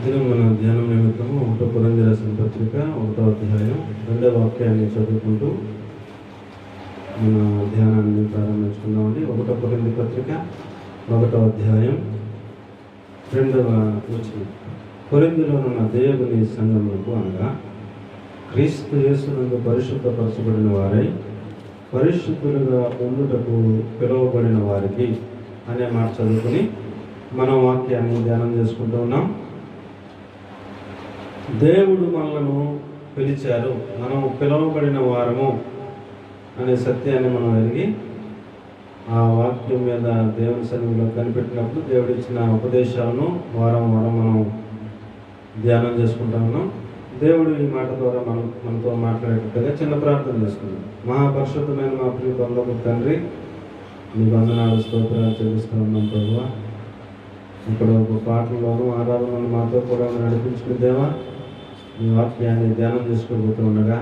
దినం మన ధ్యానం నిమిత్తము 1 కొరింథీ రాసిన పత్రిక 1వ అధ్యాయం 2వ వాక్యాన్ని చదువుకుంటూ మన ధ్యానాన్ని ప్రారంభించుకుందామండి. 1 కొరింథీ పత్రిక 1వ అధ్యాయం 2వ వచనం. కొరింథీలో ఉన్న దేవుని సంఘములకు అనగా క్రీస్తు యేసునందు పరిశుద్ధపరచబడిన వారై పరిశుద్ధులుగా ఉండుటకు పిలువబడిన వారికి అనే మాట చదువుకుని మనం వాక్యాన్ని ధ్యానం చేసుకుంటూ ఉన్నాం. దేవుడు మనలను పిలిచారు, మనం పిలువబడిన వారము అనే సత్యాన్ని మనం ఎరిగి ఆ వాక్యం మీద దేవుని సన్నిధిలో కనిపెట్టినప్పుడు దేవుడు ఇచ్చిన ఉపదేశాలను వారం వారం మనం ధ్యానం చేసుకుంటా ఉన్నాం. దేవుడు ఈ మాట ద్వారా మనతో మాట్లాడేటట్టుగా చిన్న ప్రార్థన చేసుకున్నాం. మహాపరిశుద్ధమైన మా ప్రియ బంధువు తండ్రి, మీ వందనాలు స్తోత్రాలు చెల్లిస్తూ ఉన్నాం ప్రభువా. ఇక్కడ ఒక పాటల్లోనూ ఆరాధనలోనూ మాతో కూడా నడిపించుకునే దేవా, మీ వాక్యాన్ని ధ్యానం చేసుకోబోతూ ఉండగా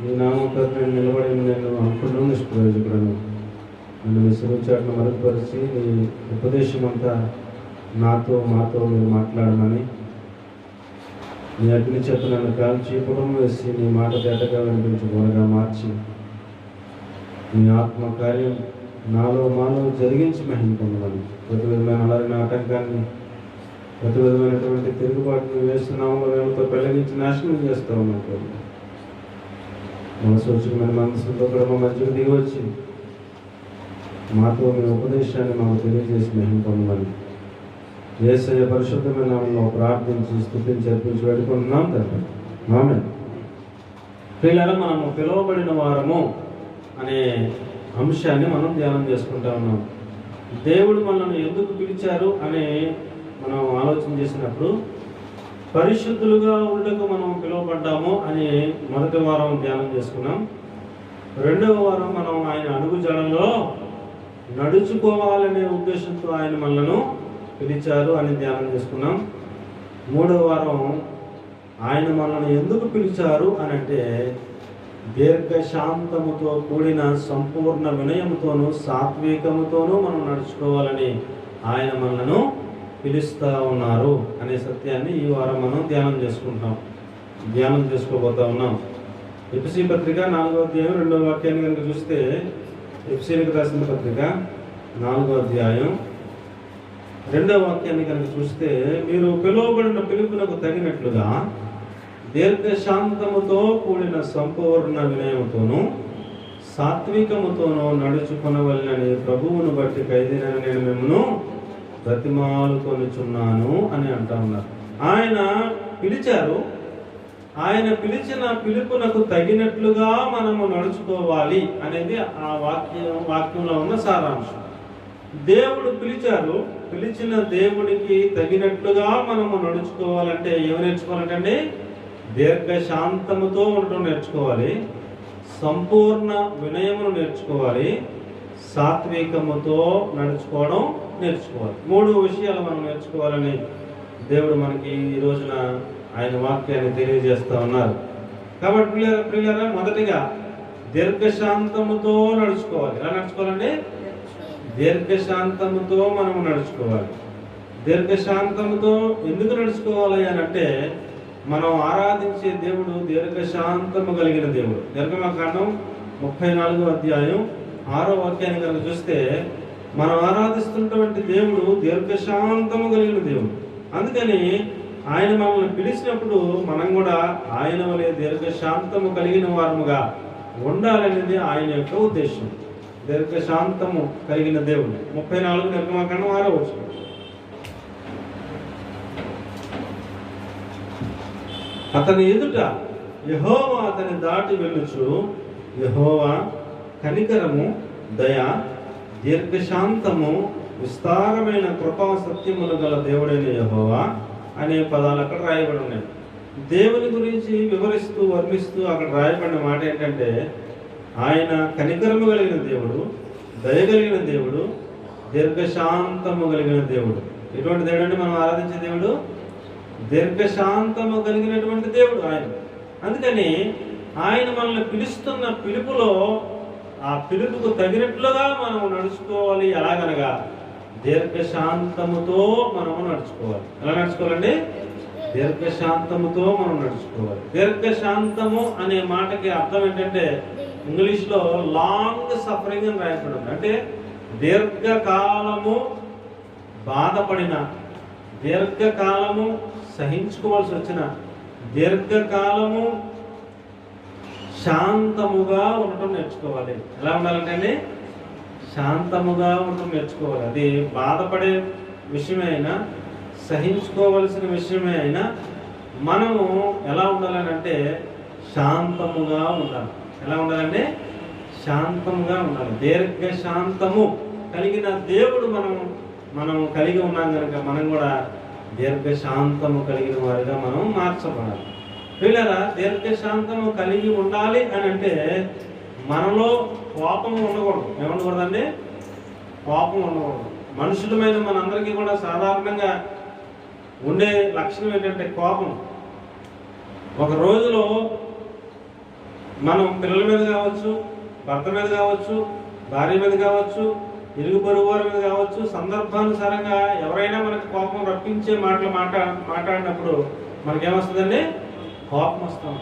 మీ నామకం నేను నిలబడి నేను అనుకున్నాను నిష్ప్రయోజకుడను. నన్ను మీ సురుచాటును మరుగుపరిచి నీ ఉపదేశం అంతా మాతో మీరు మాట్లాడమని నీ అగ్ని చేత నన్ను కాల్చి పుటం వేసి నీ మాట తేటగా వినిపించబోనగా మార్చి నీ ఆత్మ కార్యం మాలో జరిగించి మహిమ పొందమని, ప్రతి విధమైన అలరిన ఆటంకాన్ని, ప్రతి విధమైనటువంటి తిరుగుబాటును వేస్తున్నాము వేలతో పెళ్ళగించి నాశనం చేస్తూ ఉన్నాం. మనసూచకమైన మనసుతో కూడా మా మధ్యకు దిగి వచ్చి మాతో మీ ఉపదేశాన్ని మాకు తెలియజేసి మహిమ పొందమని యేసయ్య పరిశుద్ధమైన నామములో ప్రార్థించి స్తుతించి అర్పించి వేడుకుంటున్నాం తండ్రి. ఆమేన్. ప్రియులారా, మనము పిలువబడిన వారము అనే అంశాన్ని మనం ధ్యానం చేసుకుంటా ఉన్నాం. దేవుడు మనల్ని ఎందుకు పిలిచారు అని మనం ఆలోచన చేసినప్పుడు పరిశుద్ధులుగా ఉండకు మనం పిలువబడ్డాము అని మొదటి వారం ధ్యానం చేసుకున్నాం. 2వ వారం మనం ఆయన అడుగు జాడల్లో నడుచుకోవాలనే ఉద్దేశంతో ఆయన మనలను పిలిచారు అని ధ్యానం చేసుకున్నాం. 3వ వారం ఆయన మనల్ని ఎందుకు పిలిచారు అని అంటే దీర్ఘశాంతముతో కూడిన సంపూర్ణ వినయముతోనూ సాత్వికముతోనూ మనం నడుచుకోవాలని ఆయన మనలను పిలుస్తూ ఉన్నారు అనే సత్యాన్ని ఈ వారం మనం ధ్యానం చేసుకోబోతా ఉన్నాం. ఎఫెసీ పత్రిక 4వ అధ్యాయం 2వ వాక్యాన్ని కనుక చూస్తే, ఎఫెసీలకు రాసిన పత్రిక 4వ అధ్యాయం 2వ వాక్యాన్ని కనుక చూస్తే, మీరు పిలువబడిన పిలుపునకు తగినట్లుగా దీర్ఘశాంతముతో కూడిన సంపూర్ణ వినయముతోనూ సాత్వికముతోనూ నడుచుకొనవలెనని ప్రభువును బట్టి ఖైదీనైన నేను మిమ్మల్ని బ్రతిమాలుకొనుచున్నాను అని అంటా ఉన్నారు. ఆయన పిలిచారు, ఆయన పిలిచిన పిలుపునకు తగినట్లుగా మనము నడుచుకోవాలి అనేది ఆ వాక్యంలో ఉన్న సారాంశం. దేవుడు పిలిచారు, పిలిచిన దేవుడికి తగినట్లుగా మనము నడుచుకోవాలంటే ఏమి నేర్చుకోవాలంటే దీర్ఘశాంతముతో ఉండటం నేర్చుకోవాలి, సంపూర్ణ వినయమును నేర్చుకోవాలి, సాత్వికముతో నడుచుకోవడం నేర్చుకోవాలి. 3 విషయాలు మనం నేర్చుకోవాలని దేవుడు మనకి ఈ రోజున ఆయన వాక్యాన్ని తెలియజేస్తూ ఉన్నారు. కాబట్టి ప్రియులారా, మొదటిగా దీర్ఘశాంతముతో నడుచుకోవాలి. ఎలా నడుచుకోవాలండి? దీర్ఘశాంతముతో మనం నడుచుకోవాలి. దీర్ఘశాంతముతో ఎందుకు నడుచుకోవాలి అని అంటే, మనం ఆరాధించే దేవుడు దీర్ఘశాంతము కలిగిన దేవుడు. నిర్గమకాండం 34వ అధ్యాయం 6వ వాక్యాన్ని కనుక చూస్తే, మనం ఆరాధిస్తున్నటువంటి దేవుడు దీర్ఘశాంతము కలిగిన దేవుడు. అందుకని ఆయన మనల్ని పిలిచినప్పుడు మనం కూడా ఆయన వలె దీర్ఘశాంతము కలిగిన వారముగా ఉండాలనేది ఆయన యొక్క ఉద్దేశం. దీర్ఘశాంతము కలిగిన దేవుడు. 34 నిర్గమకాండం 6వ వచనం. అతని ఎదుట యెహోవా అతని దాటి వెళ్ళుచు, యెహోవా కనికరము, దయ, దీర్ఘశాంతము, విస్తారమైన కృపా సత్యములు గల దేవుడైన యెహోవా అనే పదాలు అక్కడ రాయబడి ఉన్నాయి. దేవుని గురించి వివరిస్తూ వర్ణిస్తూ అక్కడ రాయబడిన మాట ఏంటంటే, ఆయన కనికరము కలిగిన దేవుడు, దయ కలిగిన దేవుడు, దీర్ఘశాంతము కలిగిన దేవుడు. ఎటువంటి దేవుడు అంటే మనం ఆరాధించే దేవుడు దీర్ఘశాంతము కలిగినటువంటి దేవుడు ఆయన. అందుకని ఆయన మనల్ని పిలుస్తున్న పిలుపులో ఆ పిలుపుకు తగినట్లుగా మనం నడుచుకోవాలి. ఎలాగనగా దీర్ఘశాంతముతో మనము నడుచుకోవాలి. ఎలా నడుచుకోవాలండి? దీర్ఘశాంతముతో మనం నడుచుకోవాలి. దీర్ఘశాంతము అనే మాటకి అర్థం ఏంటంటే ఇంగ్లీష్లో లాంగ్ సఫరింగ్ అని రాయబడింది. అంటే దీర్ఘకాలము బాధపడిన, దీర్ఘకాలము సహించుకోవాల్సి వచ్చిన, దీర్ఘకాలము శాంతముగా ఉండటం నేర్చుకోవాలి. ఎలా ఉండాలంటే శాంతముగా ఉండటం నేర్చుకోవాలి. అది బాధపడే విషయమే అయినా, సహించుకోవలసిన విషయమే అయినా మనము ఎలా ఉండాలంటే శాంతముగా ఉండాలి. ఎలా ఉండాలంటే శాంతంగా ఉండాలి. దీర్ఘశాంతము కలిగిన దేవుడు మనం కలిగి ఉన్నాం కనుక మనం కూడా దీర్ఘశాంతము కలిగిన వారిగా మనం మార్చబడాలి. పిల్లరా, దీర్ఘశాంతము కలిగి ఉండాలి అని అంటే మనలో కోపం ఉండకూడదు. ఏముండకూడదండి? కోపం ఉండకూడదు. మనుషులమైన మనందరికీ కూడా సాధారణంగా ఉండే లక్షణం ఏంటంటే కోపం. ఒక రోజులో మనం పిల్లల మీద కావచ్చు, భర్త మీద కావచ్చు, భార్య మీద కావచ్చు, ఇరుగు పొరుగు వారి మీద కావచ్చు, సందర్భానుసారంగా ఎవరైనా మనకు కోపం రప్పించే మాట్లాడినప్పుడు మనకేమొస్తుందండి? కోపం వస్తాం.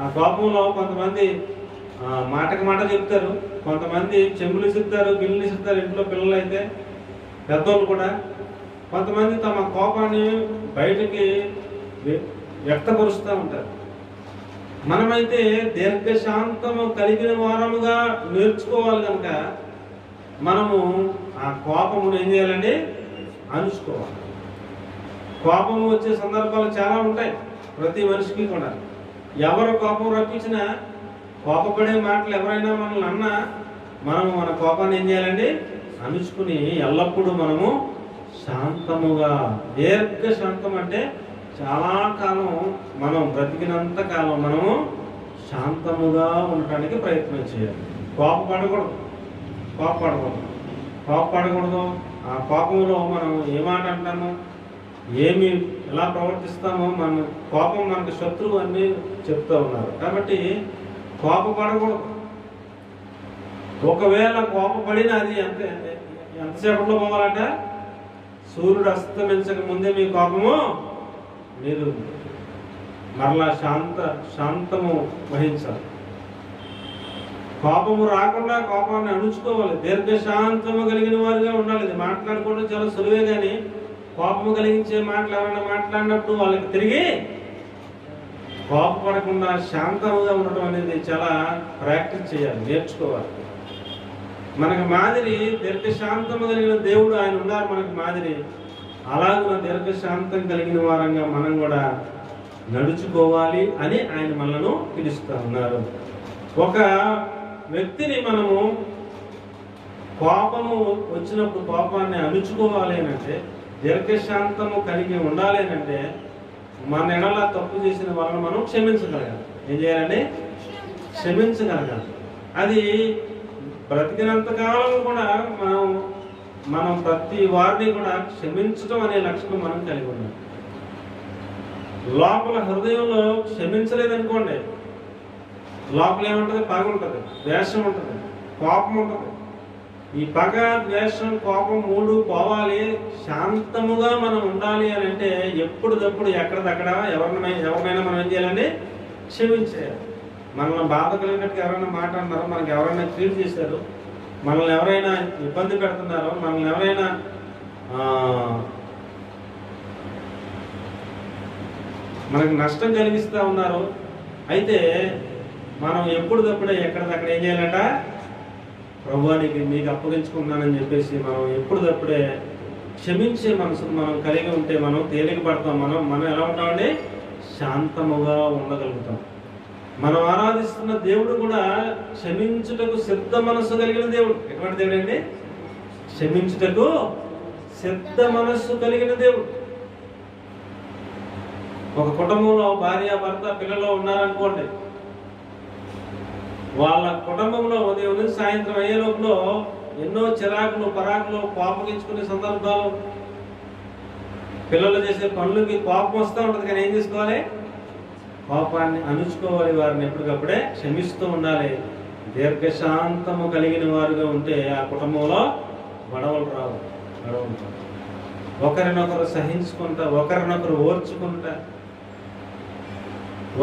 ఆ కోపంలో కొంతమంది మాటకి మాట చెప్తారు, కొంతమంది చెంబులు ఇసురుతారు, గిన్నెలు ఇసురుతారు. ఇంట్లో పిల్లలు అయితే పెద్దోళ్ళు కూడా కొంతమంది తమ కోపాన్ని బయటికి వ్యక్తపరుస్తూ ఉంటారు. మనమైతే దీర్ఘశాంతము కలిగిన వారముగా నేర్చుకోవాలి కనుక మనము ఆ కోపమును ఏం చేయాలండి? అణుచుకోవాలి. కోపము వచ్చే సందర్భాలు చాలా ఉంటాయి ప్రతి మనిషికి కూడా. ఎవరు కోపం రప్పించినా, కోపపడే మాటలు ఎవరైనా మనల్ని అన్నా మనము మన కోపాన్ని ఏం చేయాలండి? అణుచుకుని ఎల్లప్పుడూ మనము శాంతముగా, దీర్ఘశాంతం అంటే చాలా కాలం మనం బ్రతికినంత కాలం మనము శాంతముగా ఉండటానికి ప్రయత్నం చేయాలి. కోపపడకూడదు. ఆ కోపంలో మనం ఏ మాట అంటామో, ఎలా ప్రవర్తిస్తామో, మన కోపం మనకు శత్రువు అని చెప్తూ ఉన్నారు. కాబట్టి కోపపడకూడదు. ఒకవేళ కోపపడినా అది ఎంతసేపట్లో పోవాలంట? సూర్యుడు అస్తమించక ముందే మీ కోపము మీరు మరలా శాంతము వహించాలి. కోపము రాకుండా కోపాన్ని అణుచుకోవాలి. దీర్ఘశాంతము కలిగిన వారిగా ఉండాలి. ఇది మాట్లాడుకోవడం చాలా సులువే, కానీ కోపము కలిగించే మాటలు ఎవరైనా మాట్లాడినప్పుడు వాళ్ళకి తిరిగి కోపపడకుండా శాంతముగా ఉండటం అనేది చాలా ప్రాక్టీస్ చేయాలి, నేర్చుకోవాలి. మనకు మాదిరి దీర్ఘశాంతము కలిగిన దేవుడు ఆయన ఉన్నారు. మనకు మాదిరి అలాగే దీర్ఘశాంతం కలిగిన వారంగా మనం కూడా నడుచుకోవాలి అని ఆయన మనలను పిలుస్తూ ఉన్నారు. ఒక వ్యక్తిని మనము కోపము వచ్చినప్పుడు కోపాన్ని అణుచుకోవాలి అంటే, దీర్ఘశాంతము కలిగి ఉండాలి అంటే మన ఎడల తప్పు చేసిన వాళ్ళని మనం క్షమించగలగాలి. ఏం చేయాలండి? క్షమించగలగాలి. అది బ్రతికినంత కాలం కూడా మనం ప్రతి వారిని కూడా క్షమించడం అనే లక్షణం మనం కలిగి ఉన్నాం. లోపల హృదయంలో క్షమించలేదనుకోండి, లోపల ఏముంటుంది? పగ ఉంటుంది, ద్వేషం ఉంటుంది, కోపం ఉంటుంది. ఈ పగ, ద్వేషం, కోపం మూడు పోవాలి, శాంతముగా మనం ఉండాలి అని అంటే ఎప్పుడప్పుడు ఎక్కడిదక్కడ ఎవరినైనా మనం ఏం చేయాలండి? క్షమించేయాలి. మనల్ని బాధ కలిగినట్టుగా ఎవరైనా మాట అన్నారో, మనకి ఎవరైనా కీడు చేశారు, మనల్ని ఎవరైనా ఇబ్బంది పెడుతున్నారో, మనల్ని ఎవరైనా మనకు నష్టం కలిగిస్తూ ఉన్నారు, అయితే మనం ఎప్పుడప్పుడే ఎక్కడిదక్కడ ఏం చేయాలంట? ప్రభువానికి మీకు అప్పగించుకున్నానని చెప్పేసి మనం ఎప్పుడప్పుడే క్షమించే మనసును మనం కలిగి ఉంటే మనం తేలిక పడతాం. మనం ఎలా ఉంటామండి? శాంతముగా ఉండగలుగుతాం. మనం ఆరాధిస్తున్న దేవుడు కూడా క్షమించుటకు సిద్ధ మనస్సు కలిగిన దేవుడు. ఎటువంటి దేవుడు అండి? క్షమించుటకు సిద్ధ మనస్సు కలిగిన దేవుడు. ఒక కుటుంబంలో భార్య, భర్త, పిల్లలు ఉన్నారనుకోండి, వాళ్ళ కుటుంబంలో ఉదయం నుంచి సాయంత్రం అయ్యే లోపల ఎన్నో చిరాకులు, పరాకులు, కోపగించుకునే సందర్భాలు, పిల్లలు చేసే పనులకి కోపం వస్తూ ఉంటుంది. కానీ ఏం చేసుకోవాలి? కోపాన్ని అణుచుకోవాలి. వారిని ఎప్పటికప్పుడే క్షమిస్తూ ఉండాలి. దీర్ఘశాంతము కలిగిన వారుగా ఉంటే ఆ కుటుంబంలో గొడవలు రావు. ఒకరినొకరు సహించుకుంటా, ఒకరినొకరు ఓర్చుకుంటా,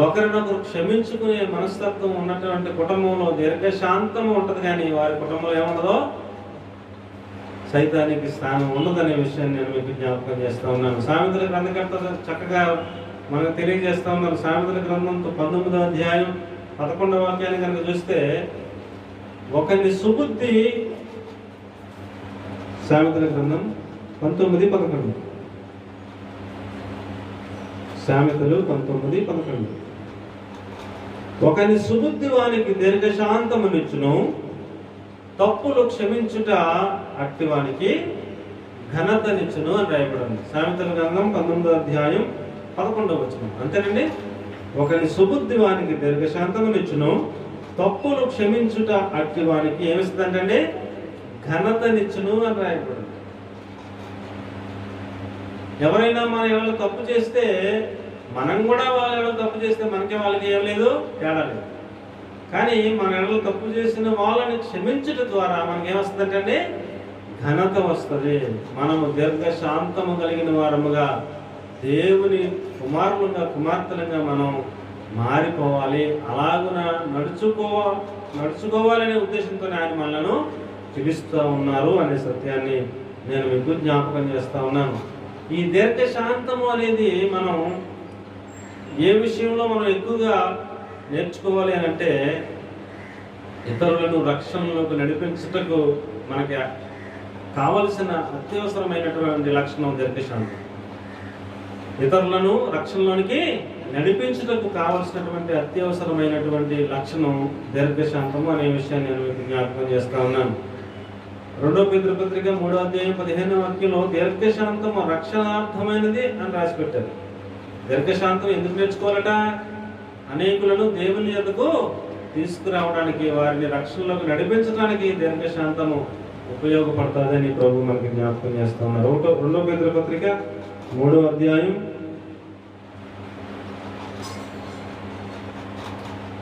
ఒకరినొకరు క్షమించుకునే మనస్తత్వం ఉన్నటువంటి కుటుంబంలో దీర్ఘశాంతము ఉంటుంది, కానీ వారి కుటుంబంలో ఏముండదో సైతానికి స్థానం ఉండదనే విషయాన్ని నేను మీకు జ్ఞాపకం చేస్తూ ఉన్నాను. సామెతల గ్రంథకర్త చక్కగా మనకు తెలియజేస్తూ ఉన్నాను. సామెతల గ్రంథంతో 19వ అధ్యాయం 11వ వాక్యాన్ని కనుక చూస్తే, ఒకరిని సుబుద్ధి, సామెతల గ్రంథం 19:11, సామెతలు 19:11, ఒకని సుబుద్ధి వానికి దీర్ఘశాంతమునిచ్చును, తప్పులు క్షమించుట అట్టివానికి ఘనతనిచ్చును అని రాయబడింది. సామెతల గ్రంథం 19వ అధ్యాయం 11వ వచనం. అంతేనండి. ఒకని సుబుద్ధి వానికి దీర్ఘశాంతమునిచ్చును, తప్పులు క్షమించుట అట్టివానికి ఏమిస్తుందంటే ఘనతనిచ్చును అని రాయబడింది. ఎవరైనా మన ఎవరు తప్పు చేస్తే, మనం కూడా వాళ్ళ ఎవరు తప్పు చేస్తే మనకి వాళ్ళకి ఏం లేదు, తేడా లేదు. కానీ మన ఎవరు తప్పు చేసిన వాళ్ళని క్షమించడం ద్వారా మనకేమొస్తుందంటే ఘనత వస్తుంది. మనము దీర్ఘశాంతము కలిగిన వారముగా, దేవుని కుమారులుగా కుమార్తెలుగా మనం మారిపోవాలి. అలాగున నడుచుకోవాలనే ఉద్దేశంతో ఆయన మనలను పిలుస్తూ ఉన్నారు అనే సత్యాన్ని నేను మీకు జ్ఞాపకం చేస్తూ ఉన్నాను. ఈ దీర్ఘశాంతము అనేది మనం ఏ విషయంలో మనం ఎక్కువగా నేర్చుకోవాలి అని అంటే, ఇతరులను రక్షణలోకి నడిపించుటకు మనకి కావలసిన అత్యవసరమైనటువంటి లక్షణం దీర్ఘశాంతం. ఇతరులను రక్షణలోనికి నడిపించుటకు కావలసినటువంటి అత్యవసరమైనటువంటి లక్షణం దీర్ఘశాంతము అనే విషయాన్ని నేను మీకు జ్ఞాపకం చేస్తా ఉన్నాను. 2వ పేతురు పత్రిక 3వ అధ్యాయం 15వ వాక్యంలో దీర్ఘశాంతము రక్షణార్థమైనది అని రాసి పెట్టారు. దీర్ఘశాంతం ఎందుకు నేర్చుకోవాలట? అనేకులను దేవుని యొద్దకు తీసుకురావడానికి, వారిని రక్షణలోకి నడిపించడానికి దీర్ఘశాంతము ఉపయోగపడుతుందని ప్రభు మనకి జ్ఞాపకం చేస్తా ఉన్నారు. 2వ పేతురు పత్రిక 3వ అధ్యాయం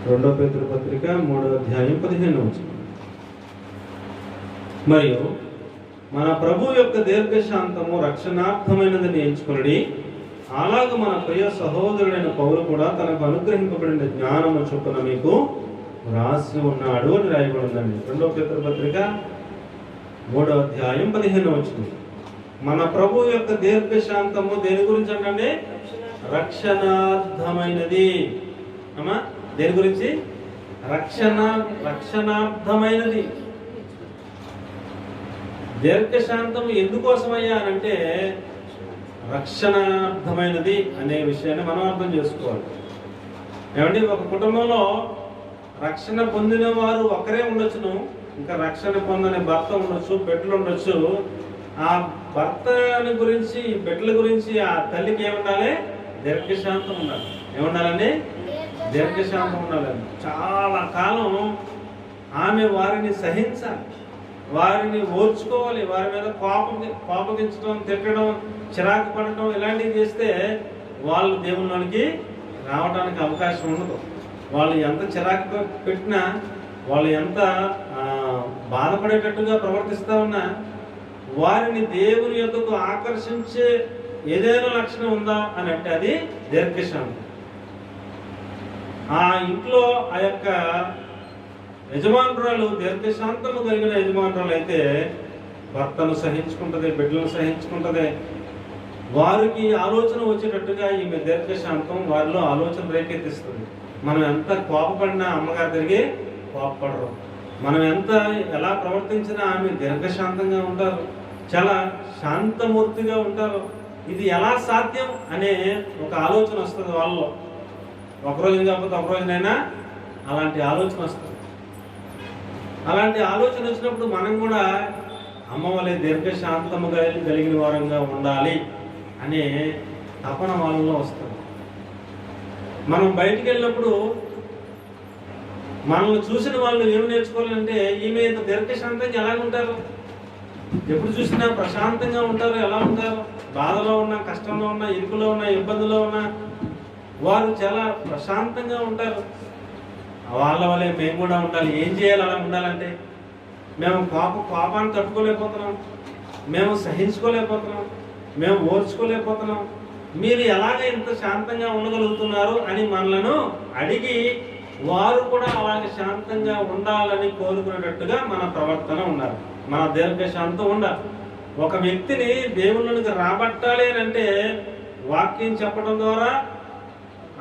2వ పేతురు పత్రిక 3వ అధ్యాయం 15వ వచనం. మరియు మన ప్రభు యొక్క దీర్ఘశాంతము రక్షణార్థమైనదని ఎంచుకొనడి, అలాగ మన ప్రియ సహోదరుడైన పౌలు కూడా తనకు అనుగ్రహింపబడిన జ్ఞానము చొప్పున మీకు రాసి ఉన్నాడు అని రాయబడిందండి. 2వ పేతురు పత్రిక 3వ అధ్యాయం 15వ వచనం. మన ప్రభు యొక్క దీర్ఘశాంతము దేని గురించి అంటే రక్షణార్థమైనది. అమ్మా, దేని గురించి? రక్షణార్థమైనది. దీర్ఘశాంతము ఎందుకోసమయ్యా అనంటే రక్షణార్థమైనది అనే విషయాన్ని మనం అర్థం చేసుకోవాలి. ఏమంటే ఒక కుటుంబంలో రక్షణ పొందిన వారు ఒకరే ఉండొచ్చును, ఇంకా రక్షణ పొందని భర్త ఉండొచ్చు, బిడ్డలు ఉండొచ్చు. ఆ భర్తని గురించి, బిడ్డల గురించి ఆ తల్లికి ఏముండాలి? దీర్ఘశాంతం ఉండాలి. ఏముండాలండి? దీర్ఘశాంతం ఉండాలి. చాలా కాలం ఆమె వారిని సహించాలి, వారిని ఓర్చుకోవాలి. వారి మీద కోపగించడం, తిట్టడం, చిరాకు పడటం ఇలాంటివి చేస్తే వాళ్ళు దేవుళ్ళలోనికి రావడానికి అవకాశం ఉండదు. వాళ్ళు ఎంత చిరాకు పెట్టినా, వాళ్ళు ఎంత బాధపడేటట్టుగా ప్రవర్తిస్తూ ఉన్నా, వారిని దేవుని యొద్దకు ఆకర్షించే ఏదైనా లక్షణం ఉందా అని అంటే అది దీర్ఘశాంతం. ఆ ఇంట్లో ఆ యొక్క యజమానురాలు దీర్ఘశాంతము కలిగిన యజమానురాలు అయితే భర్తను సహించుకుంటుంది, బిడ్డలను సహించుకుంటుంది. వారికి ఆలోచన వచ్చేటట్టుగా ఈమె దీర్ఘశాంతం వారిలో ఆలోచన రేకెత్తిస్తుంది. మనం ఎంత కోపపడినా అమ్మగారి తిరిగి కోపపడరు. మనం ఎలా ప్రవర్తించినా ఆమె దీర్ఘశాంతంగా ఉంటారు, చాలా శాంతమూర్తిగా ఉంటారు. ఇది ఎలా సాధ్యం అనే ఒక ఆలోచన వస్తుంది వాళ్ళలో. ఒకరోజు కాకపోతే ఒక రోజునైనా అలాంటి ఆలోచన వస్తుంది. అలాంటి ఆలోచన వచ్చినప్పుడు మనం కూడా అమ్మ వలె దీర్ఘశాంతము కలిగిన వారంగా ఉండాలి అనే తపన వాళ్ళలో వస్తుంది. మనం బయటికి వెళ్ళినప్పుడు మనల్ని చూసిన వాళ్ళు ఏమి నేర్చుకోవాలంటే, ఈమె ఇంత దీర్ఘశాంతంగా ఎలా ఉంటారు, ఎప్పుడు చూసినా ప్రశాంతంగా ఉంటారు, ఎలా ఉంటారు, బాధలో ఉన్నా, కష్టంలో ఉన్నా, ఇరుకులో ఉన్నా, ఇబ్బందులో ఉన్నా వారు చాలా ప్రశాంతంగా ఉంటారు. వాళ్ళ వల్లే మేము కూడా ఉండాలి. ఏం చేయాలి అలా ఉండాలంటే? మేము కోపాన్ని తట్టుకోలేకపోతున్నాం, మేము సహించుకోలేకపోతున్నాం, మేము ఓర్చుకోలేకపోతున్నాం, మీరు ఎలాగ ఇంత శాంతంగా ఉండగలుగుతున్నారు అని మనలను అడిగి వారు కూడా అలాగే శాంతంగా ఉండాలని కోరుకునేటట్టుగా మన ప్రవర్తన ఉండాలి. మన దీర్ఘశాంతం ఉండాలి. ఒక వ్యక్తిని దేవుళ్ళకి రాబట్టాలి అని అంటే వాక్యం చెప్పడం ద్వారా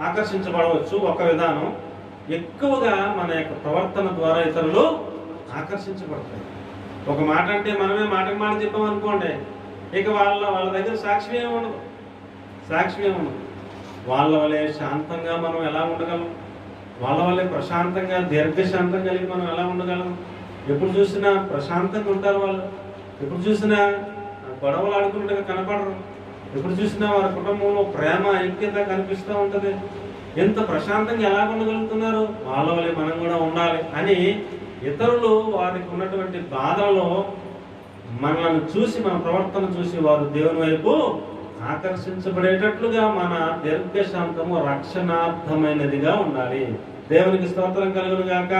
ఆకర్షించబడవచ్చు ఒక విధానం. ఎక్కువగా మన యొక్క ప్రవర్తన ద్వారా ఇతరులు ఆకర్షించబడతారు. ఒక మాట అంటే మనమే మాటకి మాట చెప్పామనుకోండి, ఇక వాళ్ళ దగ్గర సాక్ష్యం ఏముండదు. వాళ్ళ వల్లే శాంతంగా మనం ఎలా ఉండగలం? వాళ్ళ వల్లే ప్రశాంతంగా దీర్ఘశాంతం కలిగి మనం ఎలా ఉండగలం? ఎప్పుడు చూసినా ప్రశాంతంగా ఉంటారు వాళ్ళు. ఎప్పుడు చూసినా గొడవలు ఆడుకున్నట్టుగా కనపడరు. ఎప్పుడు చూసినా వారి కుటుంబంలో ప్రేమ ఐక్యత కనిపిస్తూ ఉంటుంది. ఎంత ప్రశాంతంగా ఎలా ఉండగలుగుతున్నారు? వాళ్ళ వల్లే మనం కూడా ఉండాలి అని ఇతరులు వారికి ఉన్నటువంటి బాధలో మనల్ని చూసి, మన ప్రవర్తన చూసి వారు దేవుని వైపు ఆకర్షించబడేటట్లుగా మన దీర్ఘశాంతము రక్షణార్థమైనదిగా ఉండాలి. దేవునికి స్తోత్రం కలుగును గాక.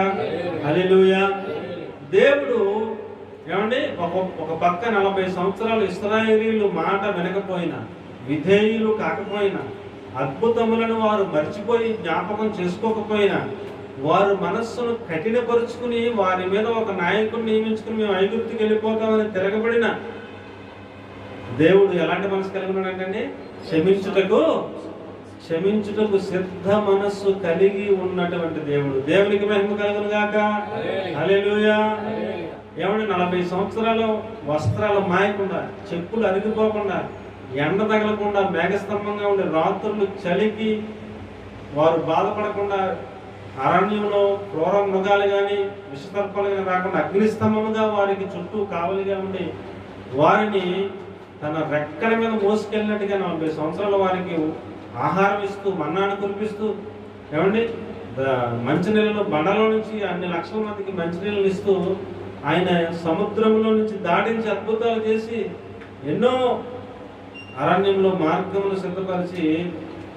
హల్లెలూయా. దేవుడు ఏమండి ఒక పక్క 40 సంవత్సరాలు ఇశ్రాయేలీయులు మాట వినకపోయినా, విధేయులు కాకపోయినా, అద్భుతములను వారు మర్చిపోయి జ్ఞాపకం చేసుకోకపోయినా, వారు మనస్సును కఠినపరుచుకుని వారి మీద ఒక నాయకుడిని నియమించుకుని మేము ఐగుప్తుకి వెళ్ళిపోతామని తిరగబడిన దేవుడు ఎలాంటి మనసు కలిగి ఉన్నాడంటే క్షమించుటకు సిద్ధ మనస్సు కలిగి ఉన్నటువంటి దేవుడు. దేవునికి మహిమ కలుగును గాక. హల్లెలూయా. ఏమంటే 40 సంవత్సరాలు వస్త్రాలు మాయకుండా, చెప్పులు అరిగిపోకుండా, ఎండ తగలకుండా, మేఘస్తంభంగా ఉండే రాత్రులు చలికి వారు బాధపడకుండా, అరణ్యంలో క్రూర మృగాలు కానీ విషసర్పాలు కానీ రాకుండా అగ్నిస్తంభముగా వారికి చుట్టూ కావలిగా ఉండి వారిని తన రెక్కల మీద మోసుకెళ్ళినట్టుగా 40 సంవత్సరాలు వారికి ఆహారం ఇస్తూ, మన్నాను కురిపిస్తూ, ఏమండి మంచినీళ్ళను బండలో నుంచి అన్ని లక్షల మందికి మంచినీళ్ళని ఇస్తూ ఆయన సముద్రంలో నుంచి దాటించి అద్భుతాలు చేసి ఎన్నో అరణ్యంలో మార్గమును సిద్ధపరిచి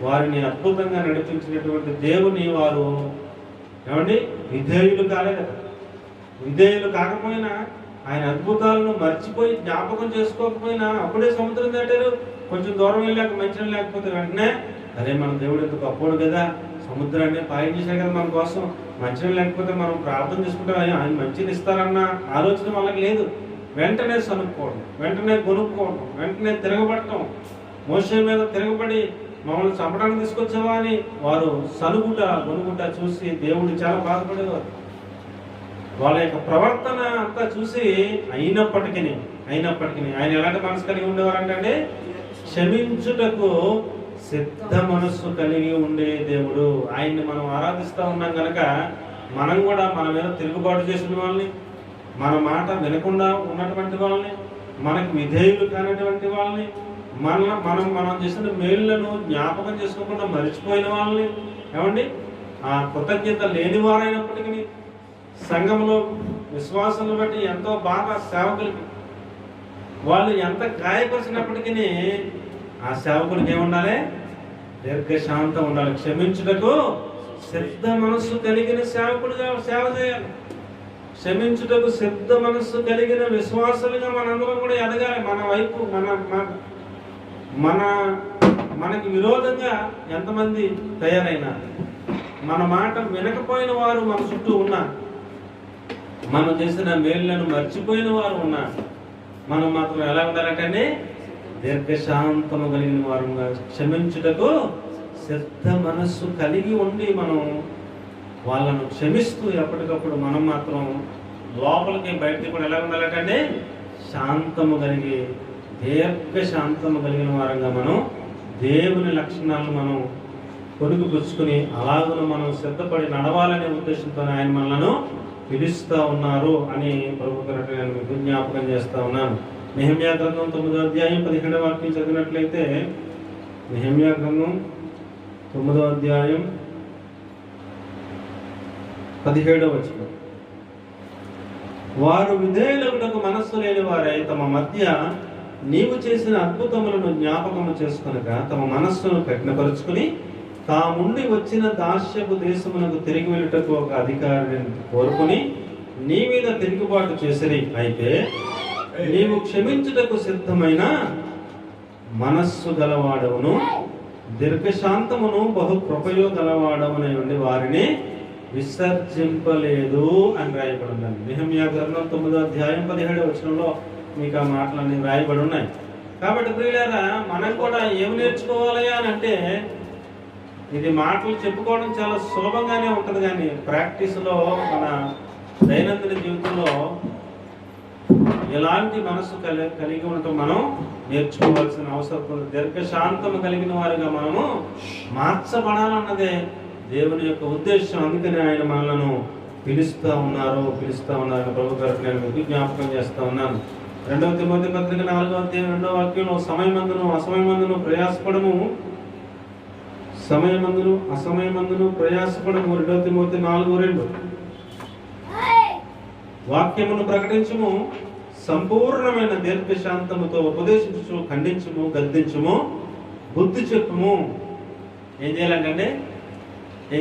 వారిని అద్భుతంగా నడిపించినటువంటి దేవుని వారు ఏమండి విధేయులు కాలే కదా. విధేయులు కాకపోయినా, ఆయన అద్భుతాలను మర్చిపోయి జ్ఞాపకం చేసుకోకపోయినా అప్పుడే సముద్రం దాటారు. కొంచెం దూరం వెళ్ళాక మంచినీళ్ళు లేకపోతే వెంటనే అరే మన దేవుడు ఎందుకు అప్పుడు కదా సముద్రాన్ని పాయం చేశారు కదా మన కోసం, మంచినీళ్ళు లేకపోతే మనం ప్రార్థన చేసుకుంటే ఆయన మంచిని ఇస్తారన్న ఆలోచన వాళ్ళకి లేదు. వెంటనే సనుక్కోవడం, వెంటనే కొనుక్కోవడం, వెంటనే తిరగబడటం, మోషే మీద తిరగబడి మమ్మల్ని చంపడానికి తీసుకొచ్చావా అని వారు గొనుగుట చూసి దేవుడు చాలా బాధపడేవారు. వాళ్ళ యొక్క ప్రవర్తన అంతా చూసి అయినప్పటికీ ఆయన ఎలాంటి మనసు కలిగి ఉండేవారంటే క్షమించుటకు సిద్ధ మనస్సు కలిగి ఉండే దేవుడు. ఆయన్ని మనం ఆరాధిస్తూ ఉన్నాం కనుక మనం కూడా మన మీద తిరుగుబాటు చేసిన వాళ్ళని, మన మాట వినకుండా ఉన్నటువంటి వాళ్ళని, మనకు విధేయులు కానటువంటి వాళ్ళని, మనం చేసిన మేలులను జ్ఞాపకం చేసుకోకుండా మరిచిపోయిన వాళ్ళని, ఏమండి ఆ కృతజ్ఞత లేని వారైనప్పటికీ సంఘంలో విశ్వాసాలను బట్టి ఎంతో బాగా సేవకులకి వాళ్ళు ఎంత గాయపరిచినప్పటికీ ఆ సేవకులకి ఏముండాలి? దీర్ఘశాంతం ఉండాలి. క్షమించుటకు సిద్ధ మనస్సు కలిగిన సేవకుడిగా సేవ చేయాలి. క్షమించుటకు సిద్ధ మనస్సు కలిగిన విశ్వాసాలుగా మనందరం కూడా ఎదగాలి. మన వైపు మనకి విరోధంగా ఎంతమంది తయారైనా, మన మాట వినకపోయిన వారు మన చుట్టూ ఉన్నా, మనం చేసిన మేలులను మర్చిపోయిన వారు ఉన్నా, మనం మాత్రం ఎలా ఉండాలంటే దీర్ఘశాంతము కలిగిన వారుగా, క్షమించుటకు సిద్ధ మనస్సు కలిగి ఉండి మనం వాళ్ళను క్షమిస్తూ ఎప్పటికప్పుడు మనం మాత్రం లోపలికి బయటికి కూడా ఎలా ఉండాలంటే శాంతము కలిగి, దీర్ఘశాంతము కలిగిన వారంగా మనం దేవుని లక్షణాలను మనం కొనుగుపుచ్చుకుని అలాగను మనం సిద్ధపడి నడవాలనే ఉద్దేశంతో ఆయన మనలను పిలుస్తూ ఉన్నారు అని ప్రభుత్వం నేను మీకు జ్ఞాపకం చేస్తూ ఉన్నాను. నెహెమ్యా గ్రంథం 9వ అధ్యాయం 17వ వాక్యం చదివినట్లయితే, నెహెమ్యా గ్రంథం 9వ అధ్యాయం 17వ వచనం, వారు విధేయులకు మనస్సు లేని వారై తమ మధ్య నీవు చేసిన అద్భుతములను జ్ఞాపకము చేసుకొనక తమ మనస్సును కఠినపరుచుకుని తాముండి వచ్చిన దాస్యపు దేశమునకు తిరిగి వెళ్ళుటకు ఒక అధికారిని కోరుకుని నీ మీద తిరుగుబాటు చేసిరి. అయితే నీవు క్షమించుటకు సిద్ధమైన మనస్సు గలవాడవును దీర్ఘశాంతమును బహు కృపయో గలవాడమని ఉండి వారిని విసర్జింపలేదు అని రాయబడి ఉందండి. నెహెమ్యా గ్రంథం 9వ అధ్యాయం 17వ వచనంలో మీకు ఆ మాటలన్నీ రాయబడి ఉన్నాయి. కాబట్టి ప్రియులారా, మనం కూడా ఏమి నేర్చుకోవాలి అని అంటే, ఇది మాటలు చెప్పుకోవడం చాలా సులభంగానే ఉంటుంది, కానీ ప్రాక్టీస్లో మన దైనందిన జీవితంలో ఎలాంటి మనసు కలిగి ఉండటం మనం నేర్చుకోవాల్సిన అవసరం ఉంది. దీర్ఘశాంతం కలిగిన వారిగా మనము మార్చబడాలన్నదే దేవుని యొక్క ఉద్దేశం. అందుకని ఆయన మనలను పిలుస్తూ ఉన్నారు. ప్రభు గారికి నేను మీకు జ్ఞాపకం చేస్తూ ఉన్నాను. 2వ తిమోతి పత్రిక 4వ అధ్యాయం 2వ వాక్యంలో సమయమందును అసమయమందును ప్రయాసపడము, సమయమందును అసమయమందును ప్రయాసపడము. 2వ తిమోతి 4:2 వాక్యమును ప్రకటించుము, సంపూర్ణమైన దీర్ఘశాంతముతో ఉపదేశించు, ఖండించుము, గద్దించుము, బుద్ధి చెప్పుము. ఏం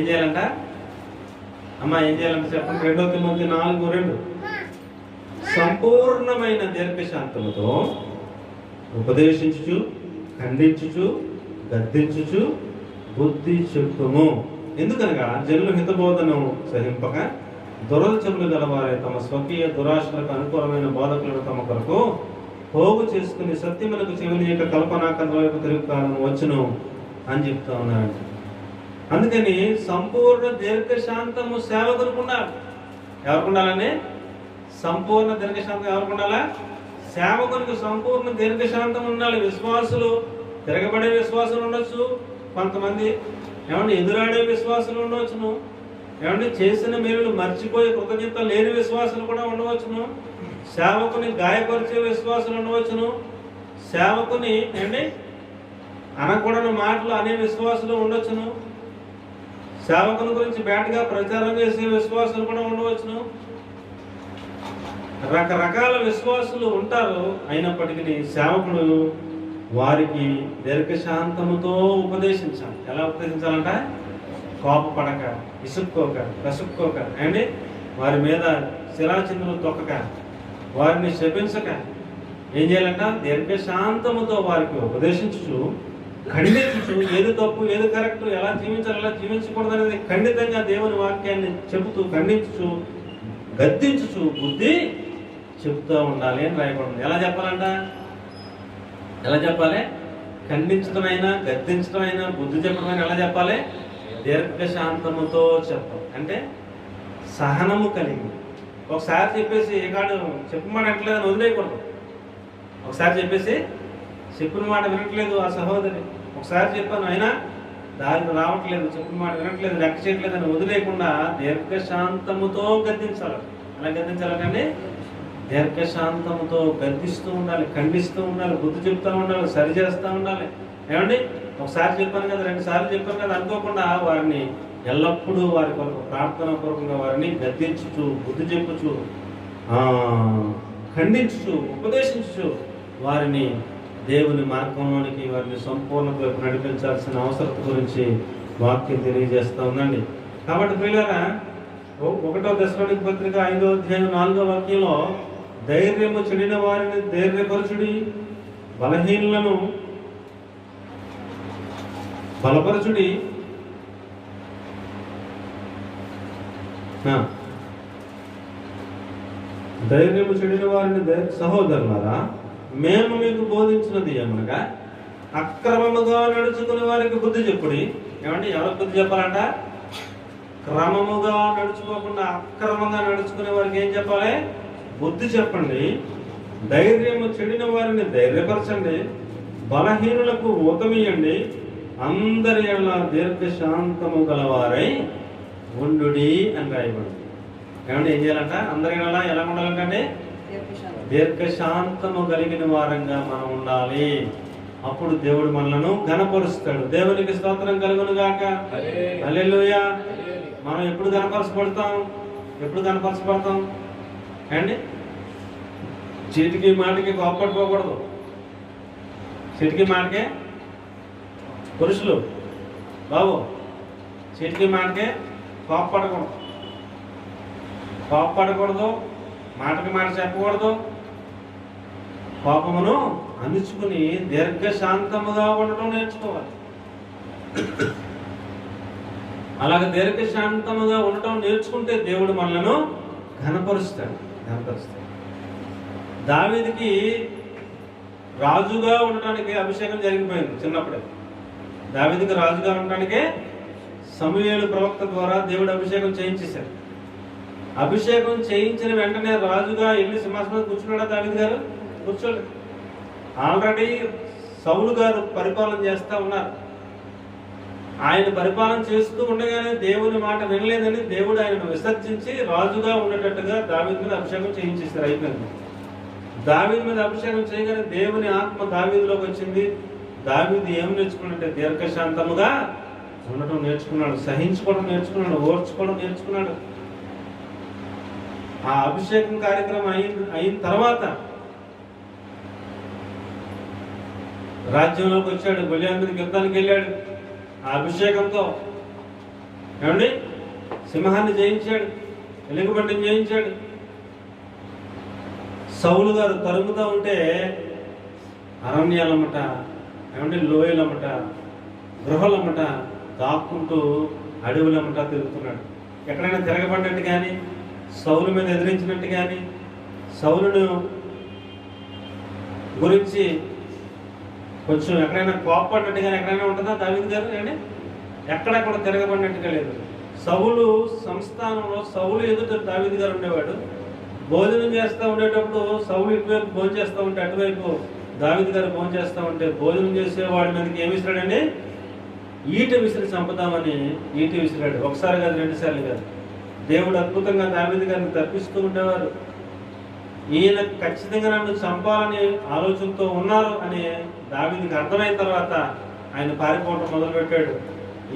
చేయాలంటే అమ్మా ఏం చేయాలంటే చెప్పండి. 2వ తిమోతి 4:2 సంపూర్ణమైన దీర్ఘశాంతముతో ఉపదేశించుచు, ఖండించుచు, గద్దించుచు, బుద్ధి చెప్పుము. ఎందుకనగా జనులు హితబోధను సహింపక దురాలోచనలు గలవారే తమ స్వకీయ దురాశలకు అనుకూలమైన బోధకులను తమ కొరకు పోగు చేసుకుని సత్యమునకు చెవినీయక కల్పనా కథల వైపు తిరుగుతాను వచ్చును అని చెప్తా ఉన్నాడు. అందుకని సంపూర్ణ దీర్ఘశాంతము సేవకులకు ఉండాలి. ఎవరికి ఉండాలని? సంపూర్ణ దీర్ఘశాంతం ఎవరికి ఉండాలా? సేవకునికి సంపూర్ణ దీర్ఘశాంతం ఉండాలి. విశ్వాసులు, తిరగబడే విశ్వాసులు ఉండొచ్చు, కొంతమంది ఏమంటే ఎదురాడే విశ్వాసులు ఉండవచ్చును, ఏమంటే చేసిన మేలులు మర్చిపోయి కృతజ్ఞత లేని విశ్వాసులు కూడా ఉండవచ్చును, సేవకుని గాయపరిచే విశ్వాసులు ఉండవచ్చును, సేవకుని ఏంటి అనకూడని మాటలు అనే విశ్వాసులు ఉండొచ్చును, సేవకుని గురించి బేటగా ప్రచారం చేసే విశ్వాసులు కూడా ఉండవచ్చును. రకరకాల విశ్వాసులు ఉంటారు. అయినప్పటికీ సేవకుడు వారికి దీర్ఘశాంతముతో ఉపదేశించాలి. ఎలా ఉపదేశించాలంట? కోపపడక, ఇసుక్కోక, కసుక్కోక, అండి వారి మీద శిలాచిందులు తొక్కక, వారిని శపించక ఏం చేయాలంట? దీర్ఘశాంతముతో వారికి ఉపదేశించుచు, ఖండించుచు, ఏది తప్పు ఏది కరెక్ట్, ఎలా జీవించాలి ఎలా జీవించకూడదు అనేది ఖండితంగా దేవుని వాక్యాన్ని చెబుతూ, ఖండించుచు, గద్దించుచు, బుద్ధి చెబుతూ ఉండాలి అని రాయబడింది. ఎలా చెప్పాలంట? ఎలా చెప్పాలి? ఖండించడమైనా, గద్దించడమైనా, బుద్ధి చెప్పడమైనా ఎలా చెప్పాలి? దీర్ఘశాంతముతో చెప్పాలి. అంటే సహనము కలిగి. ఒకసారి చెప్పేసి ఏకాడు చెప్పమనట్లేదని వదిలేయకూడదు. ఒకసారి చెప్పేసి చెప్పిన మాట వినట్లేదు ఆ సహోదరి, ఒకసారి చెప్పాను అయినా దారిని రావట్లేదు, చెప్పిన మాట వినట్లేదు, లెక్క చేయట్లేదు అని వదిలేయకుండా దీర్ఘశాంతముతో గద్దించాలి. ఎలా గద్దించాలంటే దీర్ఘశాంతముతో గద్దిస్తూ ఉండాలి, ఖండిస్తూ ఉండాలి, బుద్ధి చెప్తూ ఉండాలి, సరి చేస్తూ ఉండాలి. ఏమండి ఒకసారి చెప్పాను కదా, 2 సార్లు చెప్పాను కదా అనుకోకుండా వారిని ఎల్లప్పుడూ వారి కొరకు ప్రార్థన పూర్వకంగా వారిని గద్దించుచు, బుద్ధి చెప్పుచు, ఖండించుచు, ఉపదేశించుచు వారిని దేవుని మార్గంలోనికి, వారిని సంపూర్ణత వైపు నడిపించాల్సిన అవసరం గురించి వాక్యం తెలియజేస్తూ ఉందండి. కాబట్టి ప్రియులారా, 1వ దశలోనిక పత్రిక 5వ అధ్యాయం 4వ వాక్యంలో ధైర్యము చెడిన వారిని ధైర్యపరచుడి, బలహీనులను బలపరచుడి, ధైర్యము చెడిన వారిని సహోదరులారా మేము మీకు బోధించినది ఏమనగా అక్రమముగా నడుచుకునే వారికి బుద్ధి చెప్పుడి. ఏమంటే ఎవరికి బుద్ధి చెప్పాలంట? క్రమముగా నడుచుకోకుండా అక్రమంగా నడుచుకునే వారికి ఏం చెప్పాలి? బుద్ధి చెప్పండి. ధైర్యము చెడిన వారిని ధైర్యపరచండి, బలహీనులకు ఊతమియండి, అందరి ఎడల దీర్ఘశాంతము గలవారై ఉండుడి అని రాయబడింది. ఏమంటే ఏం చేయాలంట? అందరి ఎడల ఎలా ఉండాలంటే దీర్ఘశాంతము కలిగిన వారంగా మనం ఉండాలి. అప్పుడు దేవుడు మనలను ఘనపరుస్తాడు. దేవునికి స్తోత్రం కలుగును గాక. హల్లెలూయా. మనం ఎప్పుడు ఘనపరచబడతాం? అండి చీటికి మాటికి కోపడిపోకూడదు. చీటికి మాటకే పురుషులు బాబు, చీటికి మాటకే కోపపడకూడదు, మాటకి మాట చెప్పకూడదు. కోపమును అణుచుకుని దీర్ఘశాంతముగా ఉండడం నేర్చుకోవాలి. అలాగే దీర్ఘశాంతముగా ఉండటం నేర్చుకుంటే దేవుడు మనలను ఘనపరుస్తాడు. దావీదుకి రాజుగా ఉండటానికి అభిషేకం జరిగిపోయింది చిన్నప్పుడే. దావీదుకి రాజుగా ఉండటానికే సమూయేలు ప్రవక్త ద్వారా దేవుడు అభిషేకం చేయించేశాడు. అభిషేకం చేయించిన వెంటనే రాజుగా వెళ్ళి సింహాసనం కూర్చున్నాడా దావీదు గారు? కూర్చోలేదు. ఆల్రెడీ సౌలు గారు పరిపాలన చేస్తూ ఉన్నారు. ఆయన పరిపాలన చేస్తూ ఉండగానే దేవుని మాట వినలేదని దేవుడు ఆయనను విసర్జించి రాజుగా ఉండేటట్టుగా దావీదు మీద అభిషేకం చేయించేశారు. అయిపోయింది. దావీదు మీద అభిషేకం చేయగానే దేవుని ఆత్మ దావీదులోకి వచ్చింది. దావీదు ఏం నేర్చుకున్నాడంటే దీర్ఘశాంతముగా ఉండటం నేర్చుకున్నాడు, సహించుకోవడం నేర్చుకున్నాడు, ఓర్చుకోవడం నేర్చుకున్నాడు. ఆ అభిషేకం కార్యక్రమం అయిన తర్వాత రాజ్యంలోకి వచ్చాడు. గొలియాతు మీదకి యుద్ధానికి వెళ్ళాడు. ఆ అభిషేకంతో ఏమండి సింహాన్ని జయించాడు, ఎలుగుబంటిని జయించాడు. సౌలు గారు తరుముతూ ఉంటే అరణ్యాలమ్మట, ఏమంటే లోయలమ్మట, గృహలమ్మట దాక్కుంటూ అడవులమ్మట తిరుగుతున్నాడు. ఎక్కడైనా తిరగబడినట్టు కానీ, సౌలు మీద ఎదిరించినట్టు కానీ, సౌలును గురించి కొంచెం ఎక్కడైనా కోప్పడినట్టు కానీ ఎక్కడైనా ఉంటుందా దావీదు గారు? అండి ఎక్కడ కూడా తిరగబడినట్టుగా లేదు. సౌలు సంస్థానంలో సౌలు ఎదుట దావీదు గారు ఉండేవాడు. భోజనం చేస్తూ ఉండేటప్పుడు సౌలు ఇటువైపు భోజనం చేస్తూ ఉంటే అటువైపు దావీదు గారు భోజనం చేస్తూ ఉంటే భోజనం చేసేవాడి మీదకి ఏమి విసిరాడండి? ఈట విసిరి చంపుదామని ఈట విసిరాడు. ఒకసారి కాదు, 2 సార్లు కాదు. దేవుడు అద్భుతంగా దావీదు గారిని తప్పిస్తూ ఉండేవారు. ఈయన ఖచ్చితంగా నన్ను చంపాలని ఆలోచనతో ఉన్నారు అని దావీదుకి అర్థమైన తర్వాత ఆయన పారిపోవడం మొదలుపెట్టాడు.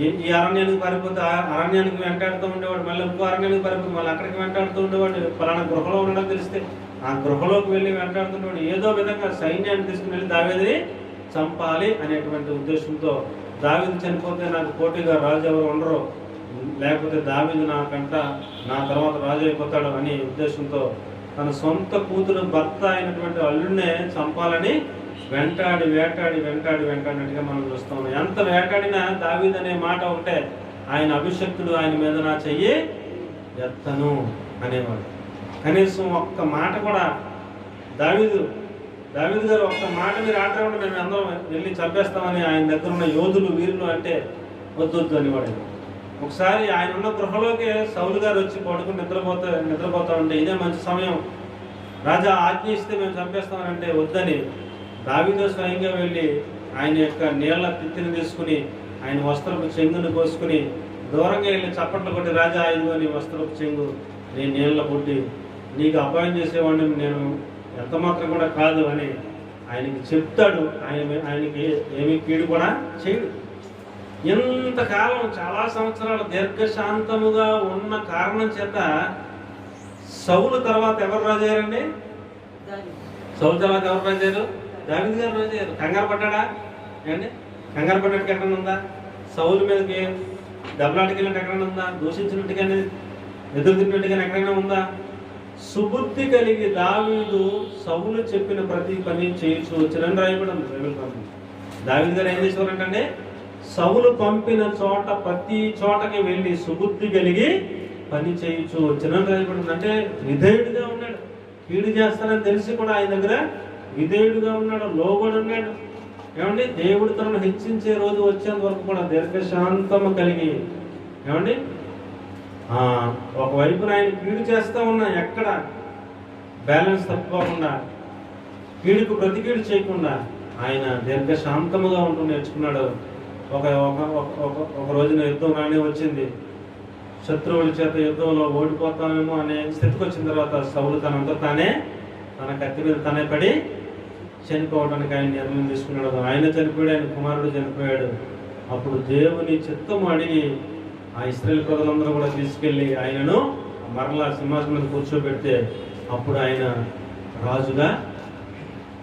ఈ అరణ్యానికి పారిపోతే అరణ్యానికి వెంటాడుతూ ఉండేవాడు, మళ్ళీ ఇంకో అరణ్యానికి పారిపోతే మళ్ళీ అక్కడికి వెంటాడుతూ ఉండేవాడు. పలానా గృహలో ఉండడం తెలిస్తే ఆ గృహలోకి వెళ్ళి వెంటాడుతుండేవాడు. ఏదో విధంగా సైన్యాన్ని తీసుకుని వెళ్ళి దావీదుని చంపాలి అనేటువంటి ఉద్దేశంతో, దావీదు చనిపోతే నాకు పోటీగా రాజు ఎవరు ఉండరు, లేకపోతే దావీదు నా తర్వాత రాజు అయిపోతాడు అనే ఉద్దేశంతో తన సొంత కూతురు భర్త అయినటువంటి అల్లుడినే చంపాలని వెంటాడినట్టుగా మనం చూస్తూ ఉన్నాం. ఎంత వేటాడినా దావీదు అనే మాట ఒకటే, ఆయన అభిషక్తుడు, ఆయన మీద నా చెయ్యి ఎత్తను అనేవాడు. కనీసం ఒక్క మాట కూడా దావీదు గారు ఒక్క మాట మీరు ఆటలు మేము అందరం వెళ్ళి చంపేస్తామని ఆయన దగ్గర ఉన్న యోధులు వీరులు అంటే వద్దు అనేవాడు. ఒకసారి ఆయన ఉన్న గృహలోకి సౌలు గారు వచ్చి పడుకుని నిద్రపోతా ఉంటే ఇదే మంచి సమయం, రాజా ఆజ్ఞ ఇస్తే మేము చంపేస్తామని అంటే వద్దని దావీదు స్వయంగా వెళ్ళి ఆయన యొక్క నీళ్ల తిత్తిని తీసుకుని ఆయన వస్త్రపు చెంగుని కోసుకుని దూరంగా వెళ్ళి చప్పట్లు కొట్టి, రాజా ఇదిగోని వస్త్రపు చెంగు, నేను నీళ్ళ పుట్టి నీకు అపాయం చేసేవాడిని నేను ఎంత మాత్రం కూడా కాదు అని ఆయనకి చెప్తాడు. ఆయనకి ఏమీ కీడు కూడా చేయడు. ఇంతకాలం చాలా సంవత్సరాలు దీర్ఘశాంతముగా ఉన్న కారణం చేత సౌలు తర్వాత ఎవరు రాజయ్యారండి? సౌలు తర్వాత ఎవరు రాజయ్యారు? దావీదు గారు రాజయ్యారు. కంగారు పడ్డాడా? ఏమండి కంగారు పడ్డట్టు ఎక్కడైనా ఉందా? సౌలు మీదకి దెబ్బలాటికి వెళ్ళినట్టు ఎక్కడైనా ఉందా? దూషించినట్టుగానే ఎదురు తిన్నట్టుగానే ఎక్కడైనా ఉందా? సుబుద్ధి కలిగి దావీదు సౌలు చెప్పిన ప్రతి పని చేయొచ్చు వచ్చినని రాయబడింది బైబిల్ పంపింది. దావీదు గారు ఏం చేసేవారంటే సౌలు పంపిన చోట ప్రతి చోటకి వెళ్ళి సుబుద్ధి కలిగి పని చేయొచ్చు వచ్చినని రాయబడింది. అంటే విధేయుడిగా ఉన్నాడు. కీడు చేస్తానని తెలిసి కూడా ఆయన దగ్గర విధేయుడిగా ఉన్నాడు, లోబడి ఉన్నాడు. ఏమండి దేవుడు తనను హెచ్చించే రోజు వచ్చేంత వరకు కూడా దీర్ఘశాంతము కలిగి, ఏమండి ఒకవైపున ఆయన కీడు చేస్తూ ఉన్నా ఎక్కడ బ్యాలెన్స్ తప్పుకోకుండా, కీడుకు ప్రతికీడు చేయకుండా ఆయన దీర్ఘశాంతముగా ఉంటూ నేర్చుకున్నాడు. ఒక రోజున యుద్ధం రానే వచ్చింది. శత్రువుల చేత యుద్ధంలో ఓడిపోతామేమో అనే స్థితికి వచ్చిన తర్వాత సౌలు తనంతా తానే తన కత్తి మీద తనే పడి చనిపోవడానికి ఆయన నిర్ణయం తీసుకున్నాడు. ఆయన చనిపోయాడు, ఆయన కుమారుడు చనిపోయాడు. అప్పుడు దేవుని చిత్తము అడిగి ఆ ఇశ్రాయేలు ప్రజలందరూ కూడా తీసుకెళ్ళి ఆయనను మరలా సింహాసనం మీద కూర్చోబెడితే అప్పుడు ఆయన రాజుగా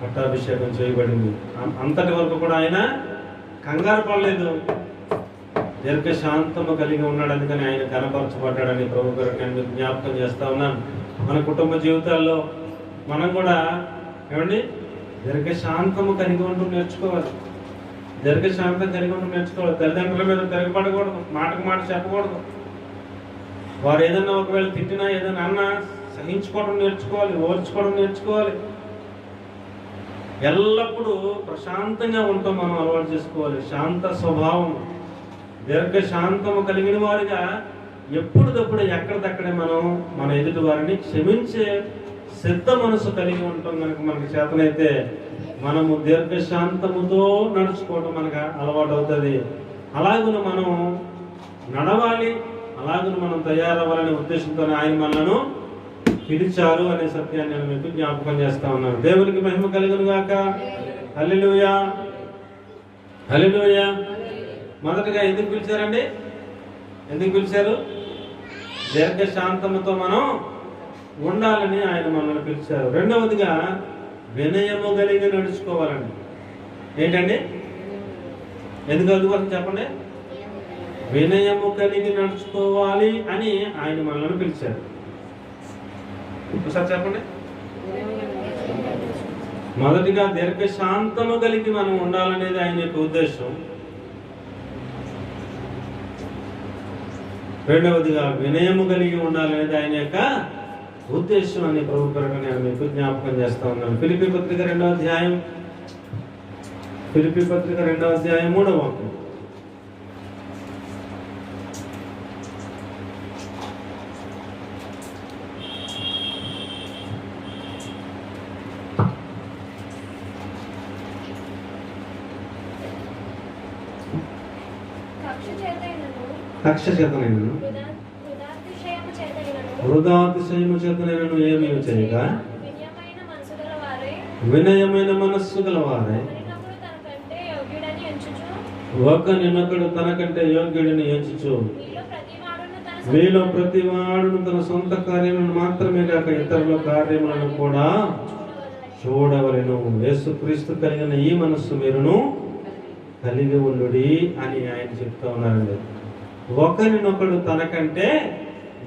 పట్టాభిషేకం చేయబడింది. అంతటి వరకు కూడా ఆయన కంగారు పడలేదు, దీర్ఘశాంతము కలిగి ఉన్నాడు. అందుకని ఆయన కనపరచబడ్డాడని ప్రభు గారు నేను జ్ఞాపకం చేస్తా ఉన్నాను. మన కుటుంబ జీవితాల్లో మనం కూడా ఏమండి దీర్ఘశాంతము కలిగి ఉంటూ నేర్చుకోవాలి. దీర్ఘశాంతం కలిగి ఉండడం నేర్చుకోవాలి. తల్లిదండ్రుల మీద తిరగబడకూడదు, మాటకు మాట చెప్పకూడదు. వారు ఏదన్నా ఒకవేళ తిట్టినా ఏదైనా అన్నా సహించుకోవడం నేర్చుకోవాలి, ఓర్చుకోవడం నేర్చుకోవాలి. ఎల్లప్పుడూ ప్రశాంతంగా ఉంటాం మనం అలవాటు చేసుకోవాలి. శాంత స్వభావం, దీర్ఘశాంతము కలిగిన వారిగా ఎప్పుడప్పుడు ఎక్కడిదక్కడే మనం మన ఎదుటి వారిని క్షమించే సిద్ధ మనసు కలిగి ఉంటాం. కనుక మనకి చేతనైతే మనము దీర్ఘశాంతముతో నడుచుకోవడం మనకు అలవాటు అవుతుంది. అలాగున మనం నడవాలి, అలాగున మనం తయారవ్వాలనే ఉద్దేశంతో ఆయన మనలను పిలిచారు అనే సత్యాన్ని నేను మీకు జ్ఞాపకం చేస్తా ఉన్నాను. దేవునికి మహిమ కలుగును గాక. హల్లెలూయా, హల్లెలూయా. మొదటగా ఎందుకు పిలిచారండి? ఎందుకు పిలిచారు? దీర్ఘశాంతముతో మనం ఉండాలని ఆయన మనల్ని పిలిచారు. రెండవదిగా వినయము కలిగి నడుచుకోవాలండి. ఏంటండి? ఎందుకు అందుకోసం చెప్పండి. వినయము కలిగి నడుచుకోవాలి అని ఆయన మనల్ని పిలిచారు. ఒకసారి చెప్పండి. మొదటిగా దీర్ఘశాంతము కలిగి మనం ఉండాలనేది ఆయన యొక్క ఉద్దేశం. రెండవదిగా వినయము కలిగి ఉండాలనేది ఆయన యొక్క ఉద్దేశం అని ప్రభు పేరిట నేను మీకు జ్ఞాపకం చేస్తా ఉన్నాను. ఫిలిప్పీ పత్రిక 2వ అధ్యాయం, ఫిలిప్పీ పత్రిక 2వ అధ్యాయం 3వ వాక్యం. కక్ష చేతనైనను వృధాతిశయము చేతనైనను ఏమీ చేయక వినయమైన మనస్సు గలవారై ఒకనినొకడు తనకంటే యోగ్యుడిని ఎంచుచు మీలో ప్రతి వాడును తన సొంత కార్యములను మాత్రమే కాక ఇతరుల కార్యములను కూడా చూడవలెను. యేసుక్రీస్తు కలిగిన ఈ మనస్సు మీరును కలిగి ఉండుడి అని ఆయన చెప్తా ఉన్నారండి. ఒకరినొకడు తనకంటే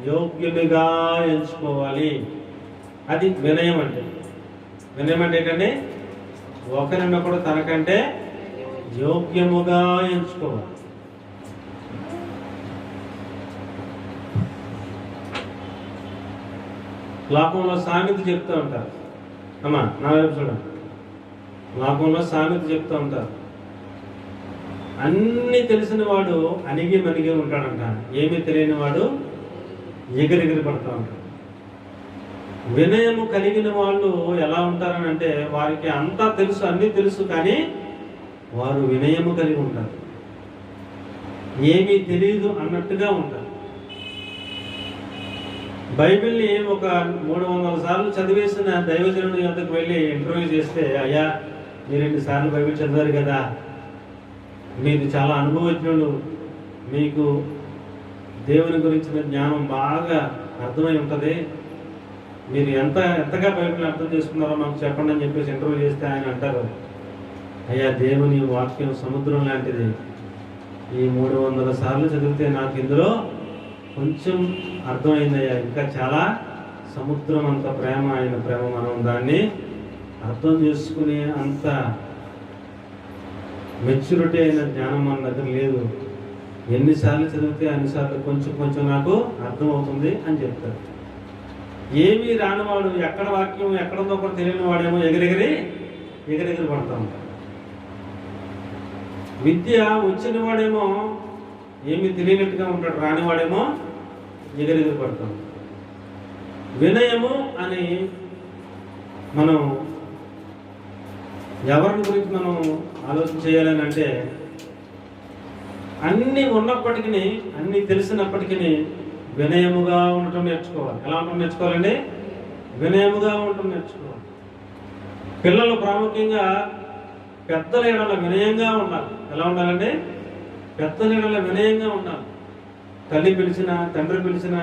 యోగ్యునిగా ఎంచుకోవాలి. అది వినయం అంటే. వినయం అంటే ఏంటంటే ఒకరినొకడు తనకంటే యోగ్యముగా ఎంచుకోవాలి. లోకంలో సామెత చెప్తూ ఉంటారు. అమ్మా నా వైపు చూడండి. లోకంలో సామెత చెప్తూ ఉంటారు. అన్నీ తెలిసిన వాడు అణిగి మణిగి ఉంటాడంట, ఏమీ తెలియని వాడు ఎగిరెగిరి పడుతూ ఉంటాడు. వినయము కలిగిన వాళ్ళు ఎలా ఉంటారని అంటే వారికి అంతా తెలుసు, అన్నీ తెలుసు, కానీ వారు వినయము కలిగి ఉంటారు. ఏమీ తెలియదు అన్నట్టుగా ఉంటారు. బైబిల్ని ఒక 300 సార్లు చదివేసిన దైవజనుడి వద్దకు వెళ్ళి ఇంటర్వ్యూ చేస్తే, అయ్యా మీరు 2 సార్లు బైబిల్ చదివారు కదా, మీరు చాలా అనుభవజ్ఞులు, మీకు దేవుని గురించిన జ్ఞానం బాగా అర్థమై ఉంటుంది, మీరు ఎంతగా బైబిల్ని అర్థం చేసుకున్నారో మాకు చెప్పండి అని చెప్పేసి ఇంటర్వ్యూ చేస్తే ఆయన అంటారు, అయ్యా దేవుని వాక్యం సముద్రం లాంటిది, ఈ 300 సార్లు చదివితే నాకు ఇందులో కొంచెం అర్థమైందయ్యా, ఇంకా చాలా సముద్రం అంత ప్రేమ, ఆయన ప్రేమ, మనం దాన్ని అర్థం చేసుకునే అంత మెచ్యూరిటీ అయిన జ్ఞానం మన దగ్గర లేదు, ఎన్నిసార్లు చదివితే అన్నిసార్లు కొంచెం కొంచెం నాకు అర్థమవుతుంది అని చెప్తారు. ఏమీ రానివాడు, ఎక్కడ వాక్యం ఎక్కడుందో కూడా తెలియని వాడేమో ఎగిరెగిరి పడతా ఉంటాడు. విద్య వచ్చిన వాడేమో ఏమీ తెలియనట్టుగా ఉంటాడు, రానివాడేమో ఎగిరెగిరి పడతాం. వినయము అని మనం ఎవరిని గురించి మనం ఆలోచన చేయాలని అంటే, అన్నీ ఉన్నప్పటికీ, అన్నీ తెలిసినప్పటికీ వినయముగా ఉండటం నేర్చుకోవాలి. ఎలా ఉండటం నేర్చుకోవాలండి? వినయముగా ఉండటం నేర్చుకోవాలి. పిల్లలు ప్రాముఖ్యంగా పెద్దల ఎడల వినయంగా ఉండాలి. ఎలా ఉండాలంటే పెద్దల ఎడల వినయంగా ఉండాలి. తల్లి పిలిచినా, తండ్రి పిలిచినా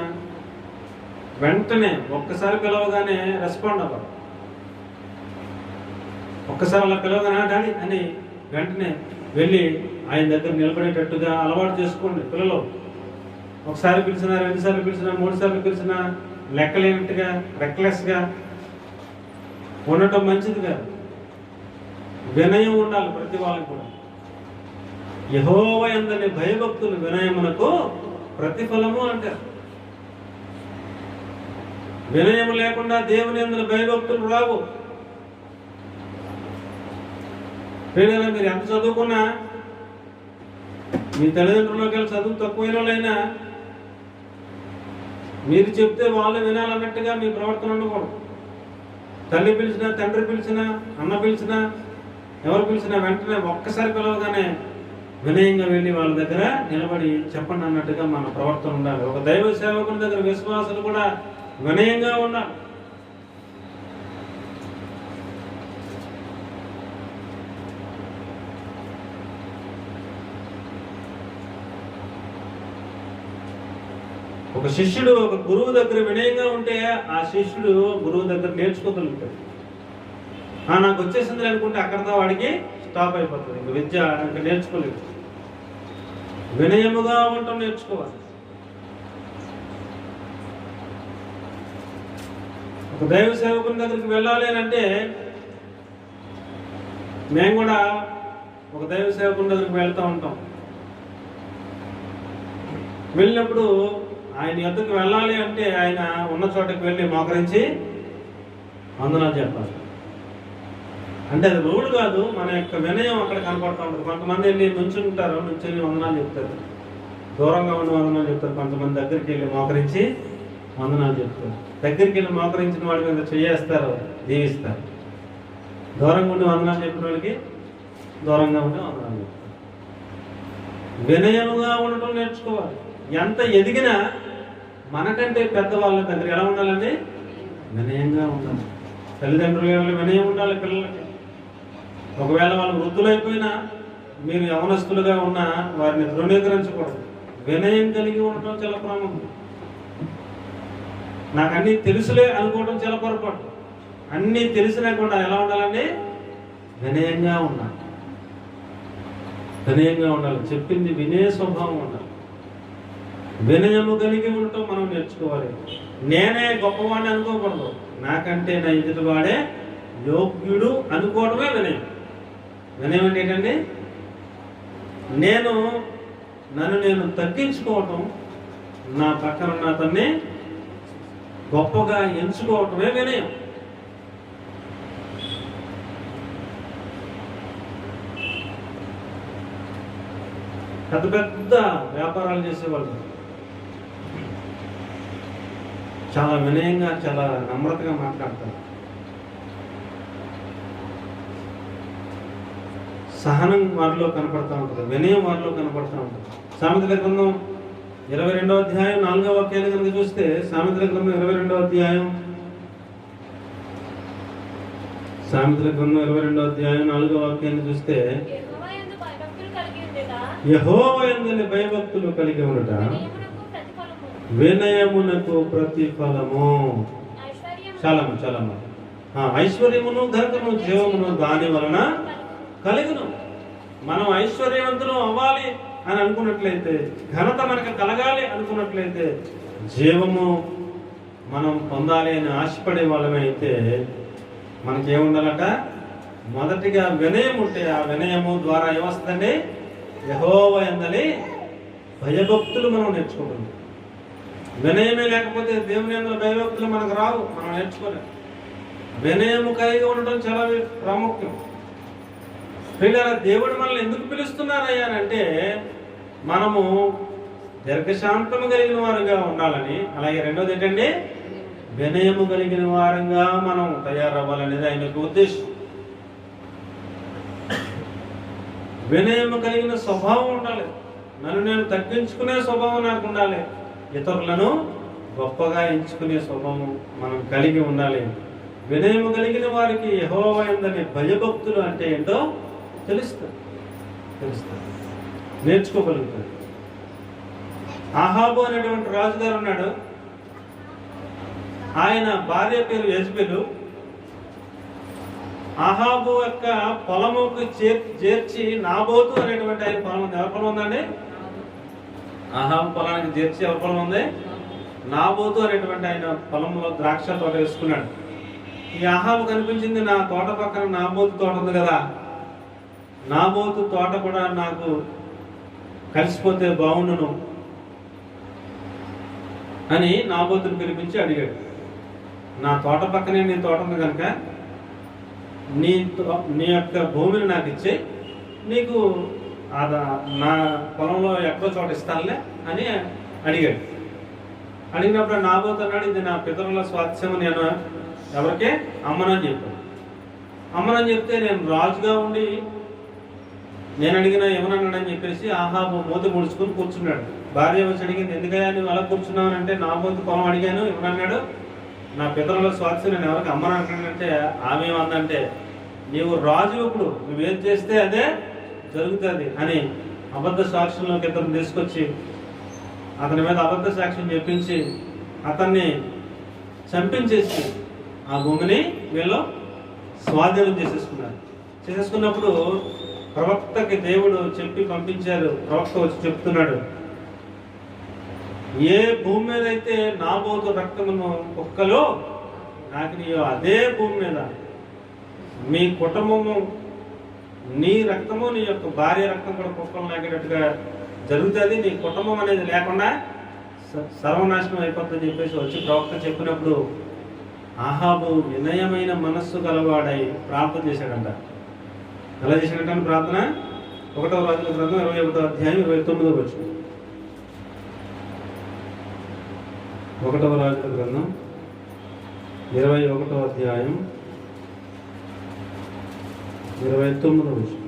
వెంటనే ఒక్కసారి పిలవగానే రెస్పాండ్ అవ్వాలి. ఒక్కసారి అలా పిలవగానే డాడీ అని వెంటనే వెళ్ళి ఆయన దగ్గర నిలబడేటట్టుగా అలవాటు చేసుకోండి. పిల్లలు ఒకసారి పిలిచినా, 2 సార్లు పిలిచినా, 3 సార్లు పిలిచినా లెక్కలేనట్టుగా రెక్లెస్గా ఉండటం మంచిది కాదు. వినయం ఉండాలి ప్రతి వాళ్ళకి కూడా. యెహోవా యందలి భయభక్తులు వినయమునకు ప్రతిఫలము అంటారు. వినయము లేకుండా దేవుని యందలి భయభక్తులు రావు. ప్రియులారా, మీరు ఎంత చదువుకున్నా, మీ తల్లిదండ్రుల్లోకి వెళ్ళి చదువు తక్కువైన వాళ్ళైనా మీరు చెప్తే వాళ్ళు వినాలన్నట్టుగా మీ ప్రవర్తన ఉండకూడదు. తల్లి పిలిచినా, తండ్రి పిలిచినా, అన్న పిలిచినా, ఎవరు పిలిచినా వెంటనే ఒక్కసారి పిలవగానే వినయంగా వెళ్ళి వాళ్ళ దగ్గర నిలబడి చెప్పండి అన్నట్టుగా మన ప్రవర్తన ఉండాలి. ఒక దైవ సేవకుని దగ్గర విశ్వాసులు కూడా వినయంగా ఉండాలి. ఒక శిష్యుడు ఒక గురువు దగ్గర వినయంగా ఉంటే ఆ శిష్యుడు గురువు దగ్గర నేర్చుకోగలుగుతాడు. నాకు వచ్చేసింది అనుకుంటే అక్కడతో వాడికి స్టాప్ అయిపోతుంది. ఇంక విద్య ఇంకా నేర్చుకోలేదు. వినయముగా ఉండటం నేర్చుకోవాలి. ఒక దైవ సేవకుని దగ్గరికి వెళ్ళాలి అని అంటే, మేము కూడా ఒక దైవ సేవకుని దగ్గరికి వెళ్తూ ఉంటాం. వెళ్ళినప్పుడు ఆయన యొద్దకు వెళ్ళాలి అంటే ఆయన ఉన్న చోటకి వెళ్ళి మోకరించి వందనాలు చెప్పాలి. అంటే అది రూల్ కాదు, మన యొక్క వినయం అక్కడ కనపడుతూ ఉంటుంది. కొంతమంది వెళ్ళి నుంచుంటారు, నుంచుని వందనాలు చెప్తారు, దూరంగా ఉండి వందనాలు చెప్తారు. కొంతమంది దగ్గరికి వెళ్ళి మోకరించి వందనాలు చెప్తారు. దగ్గరికి వెళ్ళి మోకరించిన వాడి మీద చేయేస్తారు, దీవిస్తారు. దూరంగా ఉండి వందనాలు చెప్పిన వాడికి దూరంగా ఉండి వందనాలు చెప్తారు. వినయముగా ఉండటం నేర్చుకోవాలి. ఎంత ఎదిగినా మనకంటే పెద్దవాళ్ళ దగ్గర ఎలా ఉండాలండి? వినయంగా ఉండాలి. తల్లిదండ్రులు వినయం ఉండాలి పిల్లలకి. ఒకవేళ వాళ్ళు వృద్ధులైపోయినా మీరు యవనస్తులుగా ఉన్నా వారిని ధృవీకరించకూడదు. వినయం కలిగి ఉండటం చాలా ప్రాముఖ్యం. నాకు అన్నీ తెలుసులే అనుకోవడం చాలా పొరపాటు. అన్నీ తెలిసినా కూడా ఎలా ఉండాలండి? వినయంగా ఉండాలి. వినయంగా ఉండాలి. చెప్పింది వినే స్వభావం ఉండాలి. వినయము కలిగి ఉండటం మనం నేర్చుకోవాలి. నేనే గొప్పవాడిని అనుకోకూడదు. నాకంటే నా ఎదుటి వాడే యోగ్యుడు అనుకోవడమే వినయం. వినయం అంటే ఏంటండి? నన్ను నేను తగ్గించుకోవటం, నా పక్కన ఉన్న అతన్ని గొప్పగా ఎంచుకోవటమే వినయం. పెద్ద పెద్ద వ్యాపారాలు చేసేవాళ్ళు చాలా వినయంగా, చాలా నమ్రతగా మాట్లాడతారు. సహనం వారిలో కనపడతా ఉంటుంది, వినయం వారిలో కనపడతా ఉంటుంది. సామెతల గ్రంథం 22వ అధ్యాయం 4వ వాక్యాన్ని కనుక చూస్తే, సామెతల గ్రంథం 22వ అధ్యాయం 4వ వాక్యాన్ని చూస్తే, యెహోవా యందు భయభక్తులు కలిగి ఉండుట వినయమునకు ప్రతిఫలము. చలము ఐశ్వర్యమును ఘనతను జీవమును దాని వలన కలుగును. మనం ఐశ్వర్యవంతులు అవ్వాలి అని అనుకున్నట్లయితే, ఘనత మనకు కలగాలి అనుకున్నట్లయితే, జీవము మనం పొందాలి అని ఆశపడే వాళ్ళమే అయితే మనకేముండాలట? మొదటిగా వినయం ఉంటే ఆ వినయము ద్వారా ఏమొస్తుందండి? యెహోవా యందలి భయభక్తులు మనం నేర్చుకోగలం. వినయమే లేకపోతే దేవుని యందలి భయభక్తులు మనకు రావు, మనం నేర్చుకోలేం. వినయము కలిగి ఉండడం చాలా ప్రాముఖ్యం. పిల్లల దేవుడు మనల్ని ఎందుకు పిలుస్తున్నారయ్యా అంటే, మనము దీర్ఘశాంతము కలిగిన వారుగా ఉండాలని, అలాగే రెండోది ఏంటంటే వినయము కలిగిన వారంగా మనం తయారవ్వాలనేది ఆయన యొక్క ఉద్దేశం. వినయము కలిగిన స్వభావం ఉండాలి. నన్ను నేను తగ్గించుకునే స్వభావం నాకు ఉండాలి. ఇతరులను గొప్పగా ఎంచుకునే స్వభావం మనం కలిగి ఉండాలి. వినయము కలిగిన వారికి యెహోవా యందలి భయభక్తులు అంటే ఏంటో తెలుస్తుంది, నేర్చుకోగలుగుతాడు. ఆహాబు అనేటువంటి రాజుగారు ఉన్నాడు. ఆయన భార్య పేరు యెజబెలు. ఆహాబు యొక్క పొలముకు చేర్చి నాబోతు అనేటువంటి ఆయన పొలం ఉంది. ఎవరి పొలం ఉందండి? ఆహాబు పొలానికి చేర్చి ఎవరి పొలం ఉంది? నాబోతు అనేటువంటి ఆయన పొలంలో ద్రాక్ష తోట వేసుకున్నాడు. ఈ ఆహాబు కనిపించింది, నా తోట పక్కన నాబోతు తోట ఉంది కదా, నాబోతు తోట కూడా నాకు కలిసిపోతే బాగుండును అని నాబోతుని పిలిపించి అడిగాడు. నా తోట పక్కనే నీ తోట ఉంది కనుక నీ యొక్క భూమిని నాకు ఇచ్చే, నీకు నా పొలంలో ఎక్కడో చోట ఇస్తానులే అని అడిగాడు. అడిగినప్పుడు నాబోతు అన్నాడు, ఇది నా పితరుల స్వాస్థ్యం, నేను ఎవరికే అమ్మనని చెప్పాను. అమ్మనని చెప్తే నేను రాజుగా ఉండి నేను అడిగినా ఏమన్నాడని చెప్పేసి ఆహాబు మూత ముడుచుకుని కూర్చున్నాడు. భార్య వచ్చి అడిగింది, ఎందుకయ్యా నువ్వు అలా కూర్చున్నావు అంటే, నాబోతు పొలం అడిగాను, ఏమన్నాడు, నా పితరుల స్వాస్థ్యం నేను ఎవరికి అమ్మని అంటానంటే ఆమె ఏమందంటే, నీవు రాజు, ఇప్పుడు నువ్వేం చేస్తే అదే జరుగుతుంది అని అబద్ధ సాక్ష్యంలోకి ఇతను తీసుకొచ్చి అతని మీద అబద్ధ సాక్ష్యం చెప్పించి అతన్ని చంపించేసి ఆ భూమిని వీళ్ళు స్వాధీనం చేసేసుకున్నప్పుడు ప్రవక్తకి దేవుడు చెప్పి పంపించారు. ప్రవక్త వచ్చి చెప్తున్నాడు, ఏ భూమి మీద అయితే నాబోతు రక్తమును కుక్కలో నాకినయో అదే భూమి మీద మీ కుటుంబము, నీ రక్తము, నీ యొక్క భార్య రక్తం కూడా కుక్కలు నాకేటట్టుగా జరుగుతుంది, నీ కుటుంబం అనేది లేకుండా సర్వనాశనం అయిపోతుందని చెప్పేసి వచ్చి ప్రవక్త చెప్పినప్పుడు ఆహాబు వినయమైన మనస్సు గలవాడై ప్రార్థన చేశాడంట. ఎలా చేశాడంటే ప్రార్థన 1వ రాజుల గ్రంథం 21వ అధ్యాయం 29వ వచనం. 1వ రాజుల గ్రంథం 21వ అధ్యాయం 29వ వచనం.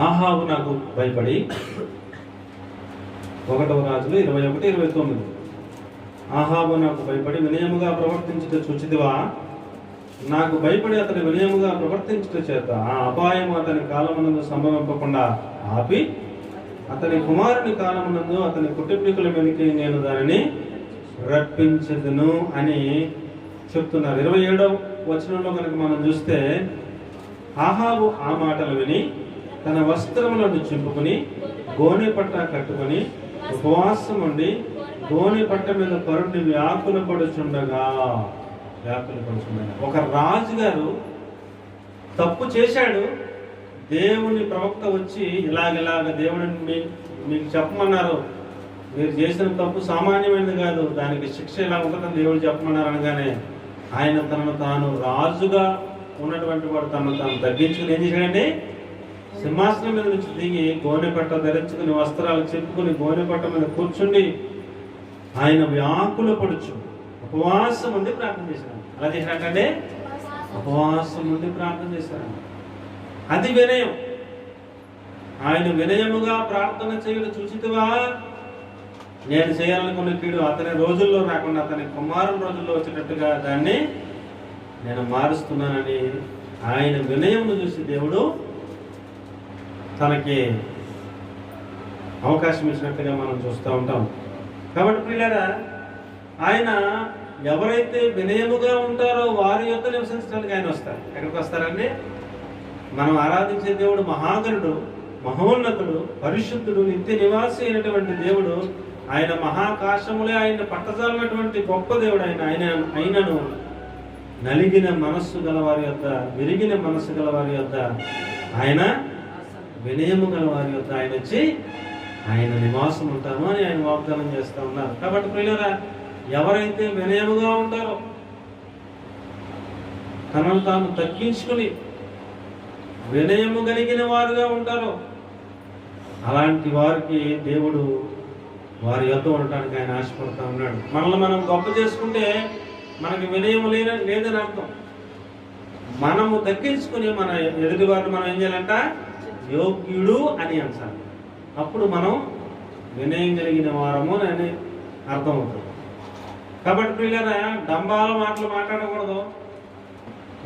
ఆహాబు నాకు భయపడి, 1వ రాజులు 21:29. ఆహాబు నాకు భయపడి వినయముగా ప్రవర్తించుట చూచితివా, నాకు భయపడి అతని వినయముగా ప్రవర్తించుట చేత ఆ అపాయము అతని కాలమునందు సంభవింపకుండా ఆపి అతని కుమారుని కాలమునందు అతని కుటుంబీకుల మీదకి నేను దానిని రప్పించదును అని చెప్తున్నారు. 27వ వచనంలో కనుక మనం చూస్తే, ఆహాబు ఆ మాటలు విని తన వస్త్రములను చింపుకుని గోనె పట్ట కట్టుకుని ఉపవాసం ఉండి గోనె పట్ట మీద పరుండి వ్యాకులపడుచుండగా ఒక రాజుగారు తప్పు చేశాడు. దేవుని ప్రవక్త వచ్చి ఇలాగ దేవుడిని మీకు చెప్పమన్నారు, మీరు చేసిన తప్పు సామాన్యమైనది కాదు, దానికి శిక్ష ఇలా ఉంటుందని దేవుడు చెప్పమన్నారు అనగానే ఆయన తనను తాను రాజుగా ఉన్నటువంటి వాడు తనను తాను తగ్గించుకుని ఏం చేశాడండి, సింహాసనం మీద నుంచి దిగి గోనెపట్ట ధరించుకుని వస్త్రాలు చెప్పుకుని గోనెపట్ట మీద కూర్చుండి ఆయన వ్యాకుల పడుచు ఉపవాసం ఉండి ప్రార్థన చేశాడు. అలా చేసినట్టే ఉపవాసం ఉండి ప్రార్థన చేశాడు. అది వినయం. ఆయన వినయముగా ప్రార్థన చేయడం చూసితివా, నేను చేయాలనుకున్న కీడు అతని రోజుల్లో రాకుండా అతని కుమారుల రోజుల్లో వచ్చేటట్టుగా దాన్ని నేను మారుస్తున్నానని ఆయన వినయమును చూసి దేవుడు తనకి అవకాశం ఇచ్చినట్టుగా మనం చూస్తూ ఉంటాం. కాబట్టి పిల్లరా, ఆయన ఎవరైతే వినయముగా ఉంటారో వారి యొక్క నివసించడానికి ఆయన వస్తారు. ఎక్కడికి వస్తారండి? మనం ఆరాధించే దేవుడు మహాగణుడు, మహోన్నతుడు, పరిశుద్ధుడు, నిత్య నివాసి అయినటువంటి దేవుడు. ఆయన మహాకాశములే ఆయన పట్టజాలనటువంటి గొప్ప దేవుడు. ఆయనను నలిగిన మనస్సు గలవారి యొద్ద, విరిగిన మనస్సు గలవారి యొద్ద, ఆయన వినయము గలవారి యొద్ద ఆయన వచ్చి ఆయన నివాసం ఉంటాము అని ఆయన వాగ్దానం చేస్తూ ఉన్నారు. కాబట్టి ప్రియులారా, ఎవరైతే వినయముగా ఉంటారో, తనను తాను తగ్గించుకుని వినయము కలిగిన వారుగా ఉంటారో, అలాంటి వారికి దేవుడు వారి యొద్ద ఉండటానికి ఆయన ఆశపడుతూ ఉన్నాడు. మనల్ని మనం గొప్ప చేసుకుంటే మనకి వినయం లేదని అర్థం. మనము తగ్గించుకుని మన ఎదుటి వారిని మనం ఏం చేయాలంట, యోగ్యుడు అని అంటారు. అప్పుడు మనం వినయం కలిగిన వారము అని అర్థమవుతుంది. కాబట్టి పిల్లరా, డంబాల మాటలు మాట్లాడకూడదు,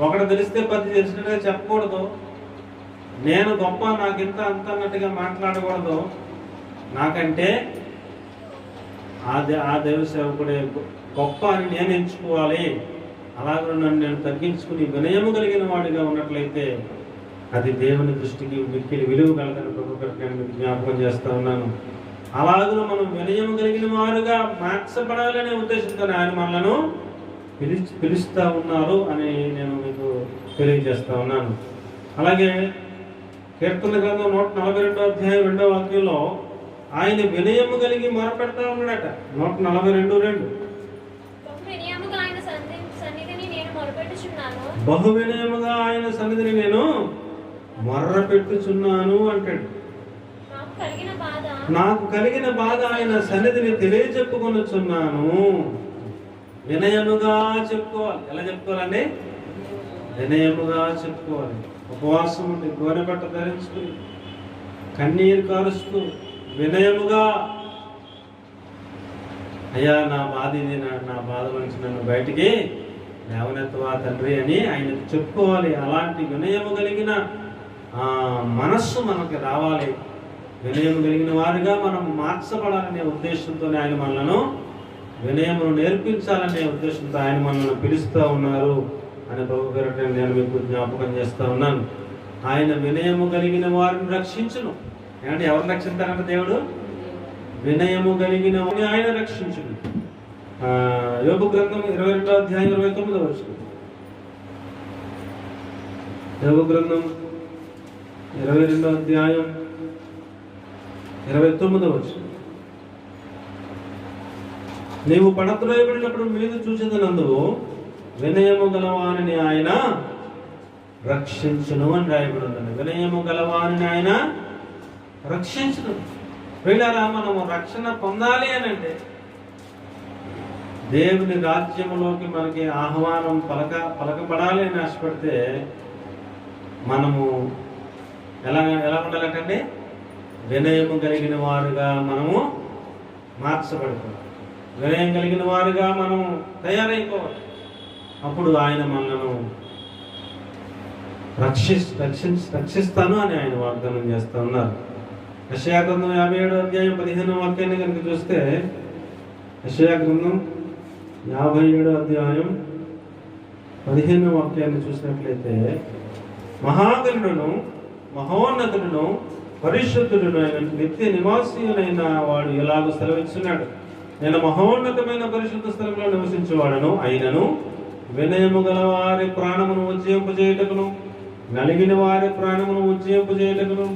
ఒకటి తెలిస్తే 10 తెలిసినట్టుగా చెప్పకూడదు, నేను గొప్ప నాకింత అంత అన్నట్టుగా మాట్లాడకూడదు. నాకంటే ఆ దైవ సేవకుడే గొప్ప అని నేను ఎంచుకోవాలి. అలాగే నన్ను నేను తగ్గించుకుని వినయము కలిగిన వాడిగా ఉన్నట్లయితే అది దేవుని దృష్టికి మిక్కిలి విలువ కలదని ప్రభుత్వానికి నేను మీకు జ్ఞాపకం చేస్తూ ఉన్నాను. అలాగే మనం వినయం కలిగిన వారుగా మార్చబడాలనే ఉద్దేశంతో ఆయన మనలను పిలుస్తూ ఉన్నారు అని నేను మీకు తెలియజేస్తూ ఉన్నాను. అలాగే కీర్తన గ్రంథం 142 అధ్యాయం 2వ వాక్యంలో ఆయన వినయము కలిగి మొరపెడతా ఉన్నాడట. 142:2. బహు వినయముగా ఆయన సన్నిధిని నేను మొర్రపెట్టుచున్నాను అంటాడు. నాకు కలిగిన బాధ ఆయన సన్నిధిని తెలియచెప్పుకొనుచున్నాను. వినయముగా చెప్పుకోవాలి. ఎలా చెప్పుకోవాలండి? వినయముగా చెప్పుకోవాలి. ఉపవాసం ఉండి గోనెబట్ట ధరించుకుని కన్నీరు కారుస్తూ వినయముగా, అయ్యా నా బాధ ఇది, నా బాధ నుంచి నన్ను బయటికి లేవనెత్తవా తండ్రి అని ఆయన చెప్పుకోవాలి. అలాంటి వినయము కలిగిన మనస్సు మనకి రావాలి. వినయం కలిగిన వారుగా మనం మార్చబడాలనే ఉద్దేశంతోనే ఆయన మనలను వినయమును నేర్పించాలనే ఉద్దేశంతో ఆయన మనల్ని పిలుస్తూ ఉన్నారు అని ప్రభు పేరిట నేను మీకు జ్ఞాపకం చేస్తూ ఉన్నాను. ఆయన వినయము కలిగిన వారిని రక్షించును. ఏమంటే ఎవరు రక్షిస్తారంటే దేవుడు వినయము కలిగిన ఆయన రక్షించును. యోబు గ్రంథం 22వ అధ్యాయం 29వ వచనం. యోబు గ్రంథం 22వ అధ్యాయం 29వ వచనం. నీవు పడత్రోయబడినప్పుడు మీద చూసేదనందువు వినయము గలవాని ఆయన రక్షించును అని రాయబడి ఉందండి. వినయము గలవాని ఆయన రక్షించును. వీళ్ళారా మనము రక్షణ పొందాలి అని అంటే, దేవుని రాజ్యములోకి మనకి ఆహ్వానం పలకబడాలి అని ఆశపడితే మనము ఎలా ఉండాలంటే వినయము కలిగిన వారుగా మనము మార్చబడతాం. వినయం కలిగిన వారుగా మనము తయారైపోవాలి. అప్పుడు ఆయన మనలను రక్షిస్తాను అని ఆయన వాగ్దానం చేస్తూ ఉన్నారు. యెషయా గ్రంథం 57వ అధ్యాయం 15వ వాక్యాన్ని కనుక చూస్తే, యెషయా గ్రంథం 57వ అధ్యాయం 15వ వాక్యాన్ని చూసినట్లయితే, మహాగణుడును మహోన్నతుడును పరిశుద్ధుడును అయిన నిత్య నివాసీయునైన వాడు ఎలాగో సెలవిస్తున్నాడు. నేను మహోన్నతమైన పరిశుద్ధ స్థలంలో నివసించేవాడను, అయినను వినయము గల వారి ప్రాణమును ఉజ్జయింపజేయుటకును, నలిగిన వారి ప్రాణమును ఉజ్జయింపజేయుటకును,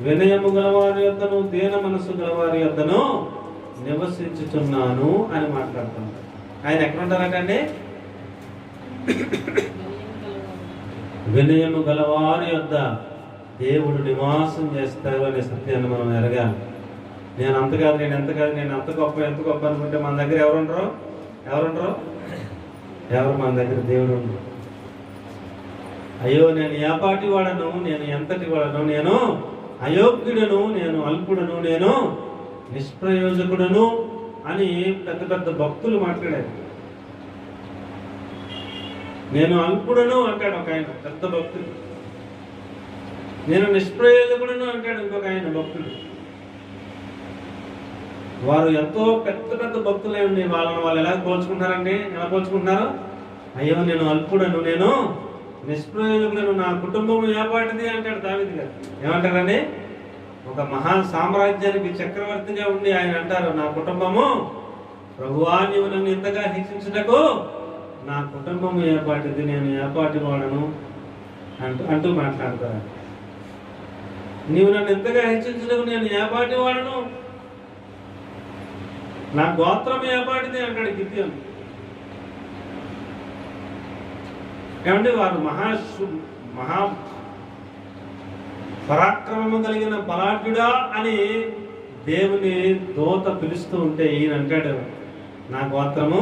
వినయము గలవారి యొద్దను దీన మనస్సు గలవారి యొద్దను నివసించుచున్నాను అని మాట్లాడుతున్నాడు. ఆయన ఎక్కడుంటారటండి? వినయము గలవారి యొద్ద దేవుడు నివాసం చేస్తారు అనే సత్యాన్ని మనం ఎరగాలి. నేను అంత కాదు, నేను ఎంత కాదు, నేను అంత గొప్ప ఎంత గొప్ప అనుకుంటే మన దగ్గర ఎవరుండరు? ఎవరు మన దగ్గర దేవుడు ఉండరు. అయ్యో నేను ఏపాటి వాడను, నేను ఎంతటి వాడను, నేను అయోగ్యుడను, నేను అల్పుడను, నేను నిష్ప్రయోజకుడను అని పెద్ద పెద్ద భక్తులు మాట్లాడారు. నేను అల్పుడను అంటాడు ఒక ఆయన పెద్ద భక్తుడు. నేను నిష్ప్రయోజకుడను అంటాడు ఇంకొక ఆయన భక్తుడు. వారు ఎంతో పెద్ద పెద్ద భక్తులే ఉండి వాళ్ళు ఎలా పోల్చుకుంటారండి? ఎలా పోల్చుకుంటున్నారు? అయ్యో నేను అల్పుడను, నేను నిష్ప్రయోజకుడను, నా కుటుంబం ఏపాటిది అంటాడు దావీదు గారు. ఏమంటారండి? ఒక మహా సామ్రాజ్యానికి చక్రవర్తిగా ఉండి ఆయన అంటారు, నా కుటుంబము ప్రభువా నీవు నన్ను ఇంతగా హెచ్చించుటకు నా కుటుంబం ఏపాటిది, నేను ఏపాటి వాడను అంటూ మాట్లాడతారు. నీవు నన్ను ఎంతగా హెచ్చించుటకు నేను ఏపాటి వాడను, నా గోత్రం ఏపాటిది అంటాడు గిద్యోను. ఏమంటే వారు మహా పరాక్రమము కలిగిన బలాఢ్యుడా అని దేవుని దూత పిలుస్తూ ఉంటే ఈయన అంటాడు, నా గోత్రము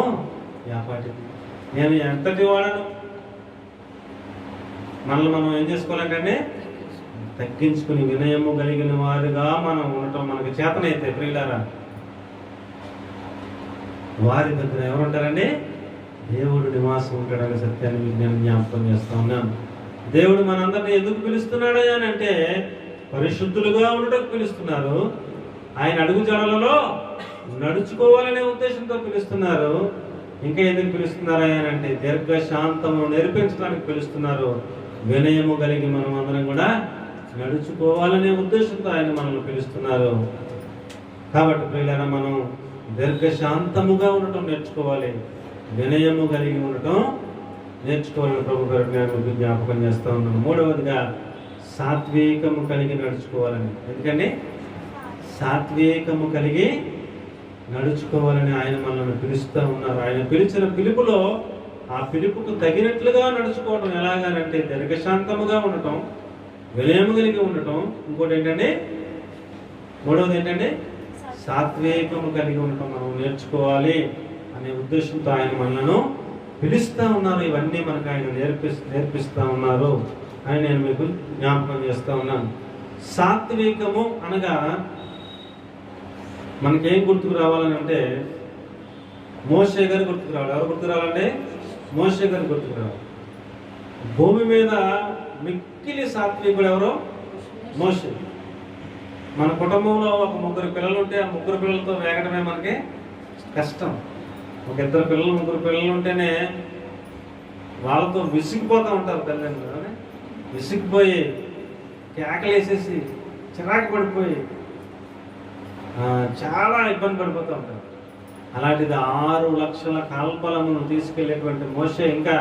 ఏపాటిది, నేను ఎంతటి వాడను. మనల్ని మనం ఏం చేసుకోవాలంటే తగ్గించుకుని వినయము కలిగిన వారుగా మనం ఉండటం మనకు చేతనైతే ప్రియులారా, వారి దగ్గర ఎవరుంటారండి? దేవుడు నివాసం ఉంటాడనే సత్యాన్ని మీకు నేను జ్ఞాపకం చేస్తా ఉన్నాను. దేవుడు మనందరినీ ఎందుకు పిలుస్తున్నాడు అని అంటే పరిశుద్ధులుగా ఉండటం పిలుస్తున్నారు. ఆయన అడుగు జాడలలో నడుచుకోవాలనే ఉద్దేశంతో పిలుస్తున్నారు. ఇంకా ఎందుకు పిలుస్తున్నారు అని అంటే దీర్ఘశాంతము నేర్పించడానికి పిలుస్తున్నారు. వినయము కలిగి మనం అందరం కూడా నడుచుకోవాలనే ఉద్దేశంతో ఆయన మనల్ని పిలుస్తున్నారు. కాబట్టి ప్రియులారా, మనం దీర్ఘశాంతముగా ఉండటం నేర్చుకోవాలి, వినయము కలిగి ఉండటం నేర్చుకోవాలని ప్రభు గారు జ్ఞాపకం చేస్తూ ఉన్నాను. మూడవదిగా సాత్వికము కలిగి నడుచుకోవాలని. ఎందుకండి సాత్వికము కలిగి నడుచుకోవాలని ఆయన మనల్ని పిలుస్తూ ఉన్నారు. ఆయన పిలిచిన పిలుపులో ఆ పిలుపుకు తగినట్లుగా నడుచుకోవడం ఎలాగానంటే దీర్ఘశాంతముగా ఉండటం, వినయము కలిగి ఉండటం, ఇంకోటి ఏంటంటే మూడవది ఏంటంటే సాత్వికము కలిగి ఉండటం మనం నేర్చుకోవాలి అనే ఉద్దేశంతో ఆయన మనలను పిలుస్తూ ఉన్నారు. ఇవన్నీ మనకు ఆయన నేర్పిస్తూ ఉన్నారు అని నేను మీకు జ్ఞాపకం చేస్తూ ఉన్నాను. సాత్వికము అనగా మనకేం గుర్తుకు రావాలని అంటే మోషే గారు గుర్తుకు రావాలి. ఎవరు గుర్తుకు రావాలంటే మోషే గారు గుర్తుకు రావాలి. భూమి మీద మిక్కిలి సాత్వికుడు ఎవరో మోషే. మన కుటుంబంలో ఒక 3 పిల్లలు ఉంటే ఆ 3 పిల్లలతో వేగడమే మనకి కష్టం. ఒక 2 పిల్లలు 3 పిల్లలు ఉంటేనే వాళ్ళతో విసిగిపోతూ ఉంటారు తల్లిదండ్రులు. విసిగిపోయి కేకలేసేసి చిరాకు పడిపోయి చాలా ఇబ్బంది పడిపోతూ ఉంటారు. అలాంటిది 6 లక్షల కాల్బలమును తీసుకెళ్లేటువంటి మోషే ఇంకా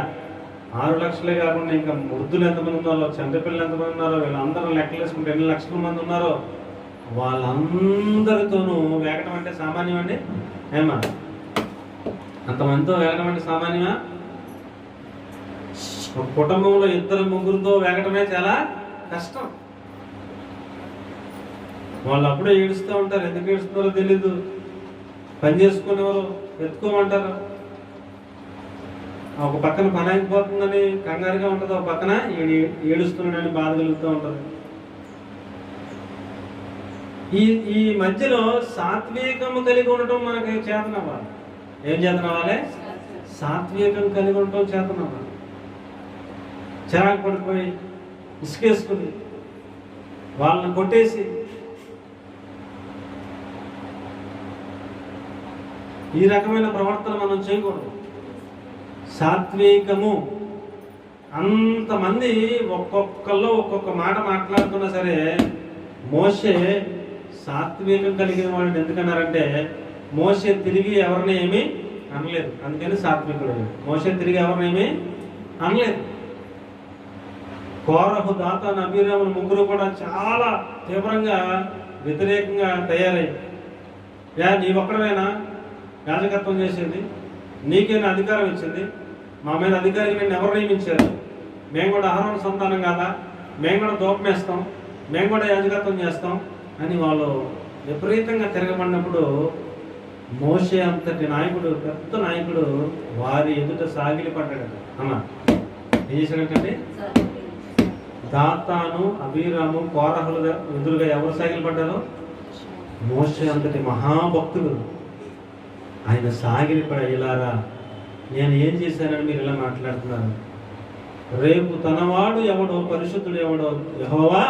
6 లక్షలే కాకుండా ఇంకా వృద్ధులు ఎంతమంది ఉన్నారో, చంద్రపిల్లలు ఎంతమంది ఉన్నారో, వీళ్ళందరూ లెక్కలేసుకుంటే ఎన్ని లక్షల మంది ఉన్నారో వాళ్ళందరితోనూ వేగటం అంటే సామాన్యం అండి? ఏమా అంతమందితో వేగటం అంటే సామాన్యమా? ఒక కుటుంబంలో 2 ముగ్గురితో వేగటమే చాలా కష్టం. వాళ్ళు అప్పుడే ఏడుస్తూ ఉంటారు. ఎందుకు ఏడుస్తున్నారో తెలీదు. పని చేసుకునేవారు ఎత్తుకోమంటారు. ఒక పక్కన పని అయిపోతుందని కంగారుగా ఉంటుంది, ఒక పక్కన ఏడుస్తున్నాడని బాధ కలుగుతూ ఉంటుంది. ఈ మధ్యలో సాత్వికము కలిగి ఉండటం మనకి చేతనవ్వాలి. ఏం చేతనవ్వాలి? సాత్వికం కలిగి ఉండటం చేతనవ్వాలి. చిరాకు పడిపోయి ఇసుకేసుకుని వాళ్ళని కొట్టేసి ఈ రకమైన ప్రవర్తన మనం చేయకూడదు. సాత్వికము అంతమంది ఒక్కొక్కళ్ళు ఒక్కొక్క మాట మాట్లాడుతున్నా సరే మోషే సాత్వికం కలిగిన వాడిని ఎందుకన్నారంటే మోషే తిరిగి ఎవరిని ఏమీ అనలేదు, అందుకని సాత్వికుడు. మోషే తిరిగి ఎవరిని ఏమీ అనలేదు. కోరహు, దాతాను, అబీరాములు 3 కూడా చాలా తీవ్రంగా వ్యతిరేకంగా తయారయ్యి, నీ ఒక్కడమేనా యాజకత్వం చేసేది? నీకేనా అధికారం ఇచ్చింది? మా మీద అధికారికి నేను ఎవరు నియమించారు? మేము కూడా అహరోను సంతానం కాదా? మేము కూడా ధూపం వేస్తాం, మేము కూడా యాజకత్వం చేస్తాం అని వాళ్ళు విపరీతంగా తిరగబడినప్పుడు మోషే అంతటి నాయకుడు, పెద్ద నాయకుడు వారి ఎదుట సాగిలి పడ్డాడు. అమ్మా ఏం చేశాడంటే దాతాను, అబీరాము, కోరహుల ఎదురుగా ఎవరు సాగిలి పడ్డారో మోషే అంతటి మహాభక్తుడు ఆయన సాగిలి పడేలారా నేను ఏం చేశానని మీరు ఇలా మాట్లాడుతున్నారు? రేపు తనవాడు ఎవడో, పరిశుద్ధుడు ఎవడో యెహోవా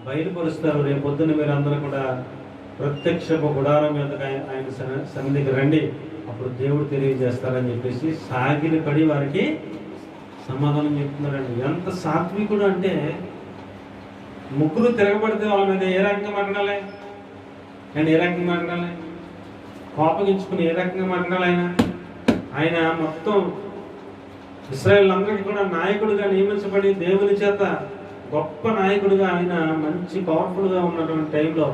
బయలుపరుస్తారు. రేపు పొద్దున్న మీరు అందరూ కూడా ప్రత్యక్షపు గుడారం మీద ఆయన సన్నిధికి రండి, అప్పుడు దేవుడు తెలియజేస్తారని చెప్పేసి సాగిలి పడి వారికి సమాధానం చెప్తున్నారండి. ఎంత సాత్వికుడు అంటే 3 తిరగబడితే వాళ్ళ మీద ఏ రకంగా మాట్లాడాలి అండ్ ఏ రకంగా మాట్లాడాలి? కోపగించుకుని ఏ రకంగా మాట్లాడాలి? ఆయన మొత్తం ఇశ్రాయేల్ అందరికీ కూడా నాయకుడిగా నియమించబడి దేవుని చేత గొప్ప నాయకుడిగా ఆయన మంచి పవర్ఫుల్గా ఉన్నటువంటి టైంలో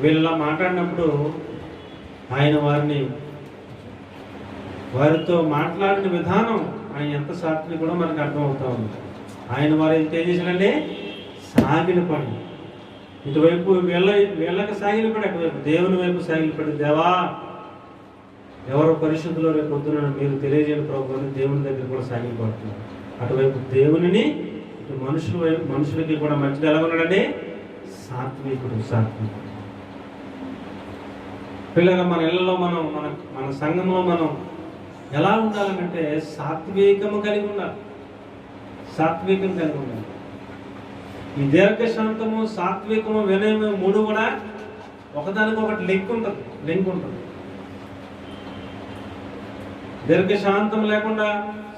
వీళ్ళ మాట్లాడినప్పుడు ఆయన వారితో మాట్లాడిన విధానం ఆయన ఎంత సాత్వికుడో కూడా మనకు అర్థమవుతా ఉంది. ఆయన వారు ఎంత ఏం చేశాడంటే సాగిన పడి, ఇటువైపు వీళ్ళకి సాగిన పడి, అటువైపు దేవుని వైపు సాగిన పడి, దేవా ఎవరో పరిశుద్ధులో రేపు పొద్దున మీరు తెలియజేయని ప్రభు అని దేవుని దగ్గర కూడా సాగిన పడుతున్నారు. అటువైపు దేవునిని, ఇటు మనుషులకి కూడా మంచిగా ఎలా ఉన్నాడండి? సాత్వికుడు. పిల్లగా మన ఇళ్లలో మన సంఘంలో మనం ఎలా ఉండాలంటే సాత్వికము కలిగి ఉండాలి. సాత్వికం కలిగి ఉండాలి. ఈ దీర్ఘశాంతము, సాత్వికము, వినయము 3 కూడా ఒకదానికొకటి లింక్ ఉంటుంది. దీర్ఘశాంతం లేకుండా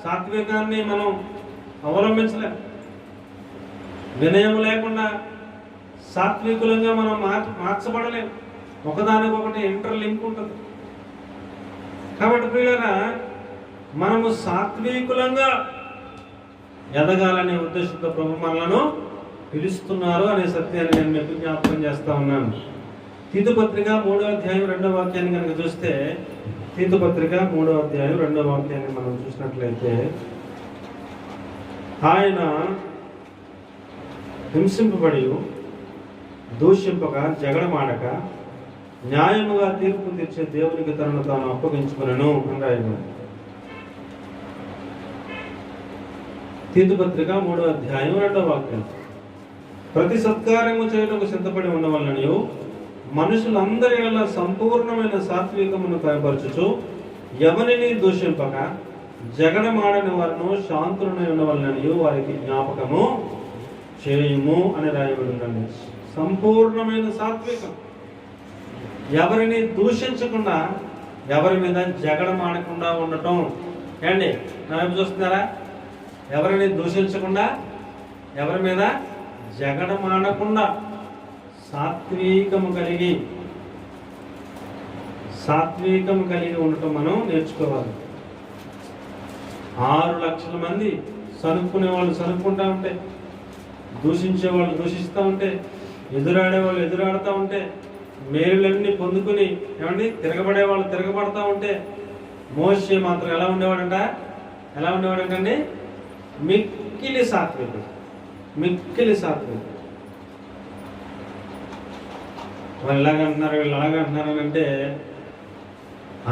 సాత్వికాన్ని మనం అవలంబించలేం. వినయం లేకుండా సాత్వికులంగా మనం మార్చబడలేం. ఒకదానికొకటి ఇంటర్లింక్ ఉంటుంది. కాబట్టి ప్రియులారా, మనము సాత్వికులంగా ఎదగాలనే ఉద్దేశంతో ప్రభు మనలను పిలుస్తున్నారు అనే సత్యాన్ని నేను మీకు జ్ఞాపకం చేస్తా ఉన్నాను. తీతు పత్రిక 3వ అధ్యాయం 2వ వాక్యాన్ని కనుక చూస్తే, తీతు పత్రిక 3వ అధ్యాయం 2వ వాక్యాన్ని మనం చూసినట్లయితే, ఆయన హింసింపబడి దూషింపక జగడమాడక న్యాయముగా తీర్పు తీర్చే దేవునికి తనను తాను అప్పగించుకునను అని రాయబడింది. తీతు పత్రిక 3వ అధ్యాయం 2వ వాక్యం, ప్రతి సత్కార్యము చేయటకు సిద్ధపడి ఉండవలననియు మనుషులందరి వల్ల సంపూర్ణమైన సాత్వికమును కనపరచుచు ఎవరిని దూషింపక జగడమాడని వారిను శాంతులనై ఉండవలననియు వారికి జ్ఞాపకము చేయుము అని రాయబడి ఉండండి. సంపూర్ణమైన సాత్వికం, ఎవరిని దూషించకుండా, ఎవరి మీద జగడమాడకుండా ఉండటం. ఏండి నా వైపు చూస్తున్నారా? ఎవరిని దూషించకుండా, ఎవరి మీద జగడమాడకుండా సాత్వికము కలిగి ఉండటం మనం నేర్చుకోవాలి. 6 లక్షల మంది సనుక్కునే వాళ్ళు సనుక్కుంటా ఉంటే, దూషించే వాళ్ళు దూషిస్తూ ఉంటే, ఎదురాడే వాళ్ళు ఎదురాడుతూ ఉంటే, మేలులన్నీ పొందుకుని ఏమండి తిరగబడే వాళ్ళు తిరగబడతా ఉంటే, మోషే మాత్రం ఎలా ఉండేవాడంటండి? మిక్కిలి సాత్వికుడు. వాళ్ళు ఇలాగంటున్నారు, వీళ్ళు అలాగంటున్నారు అని అంటే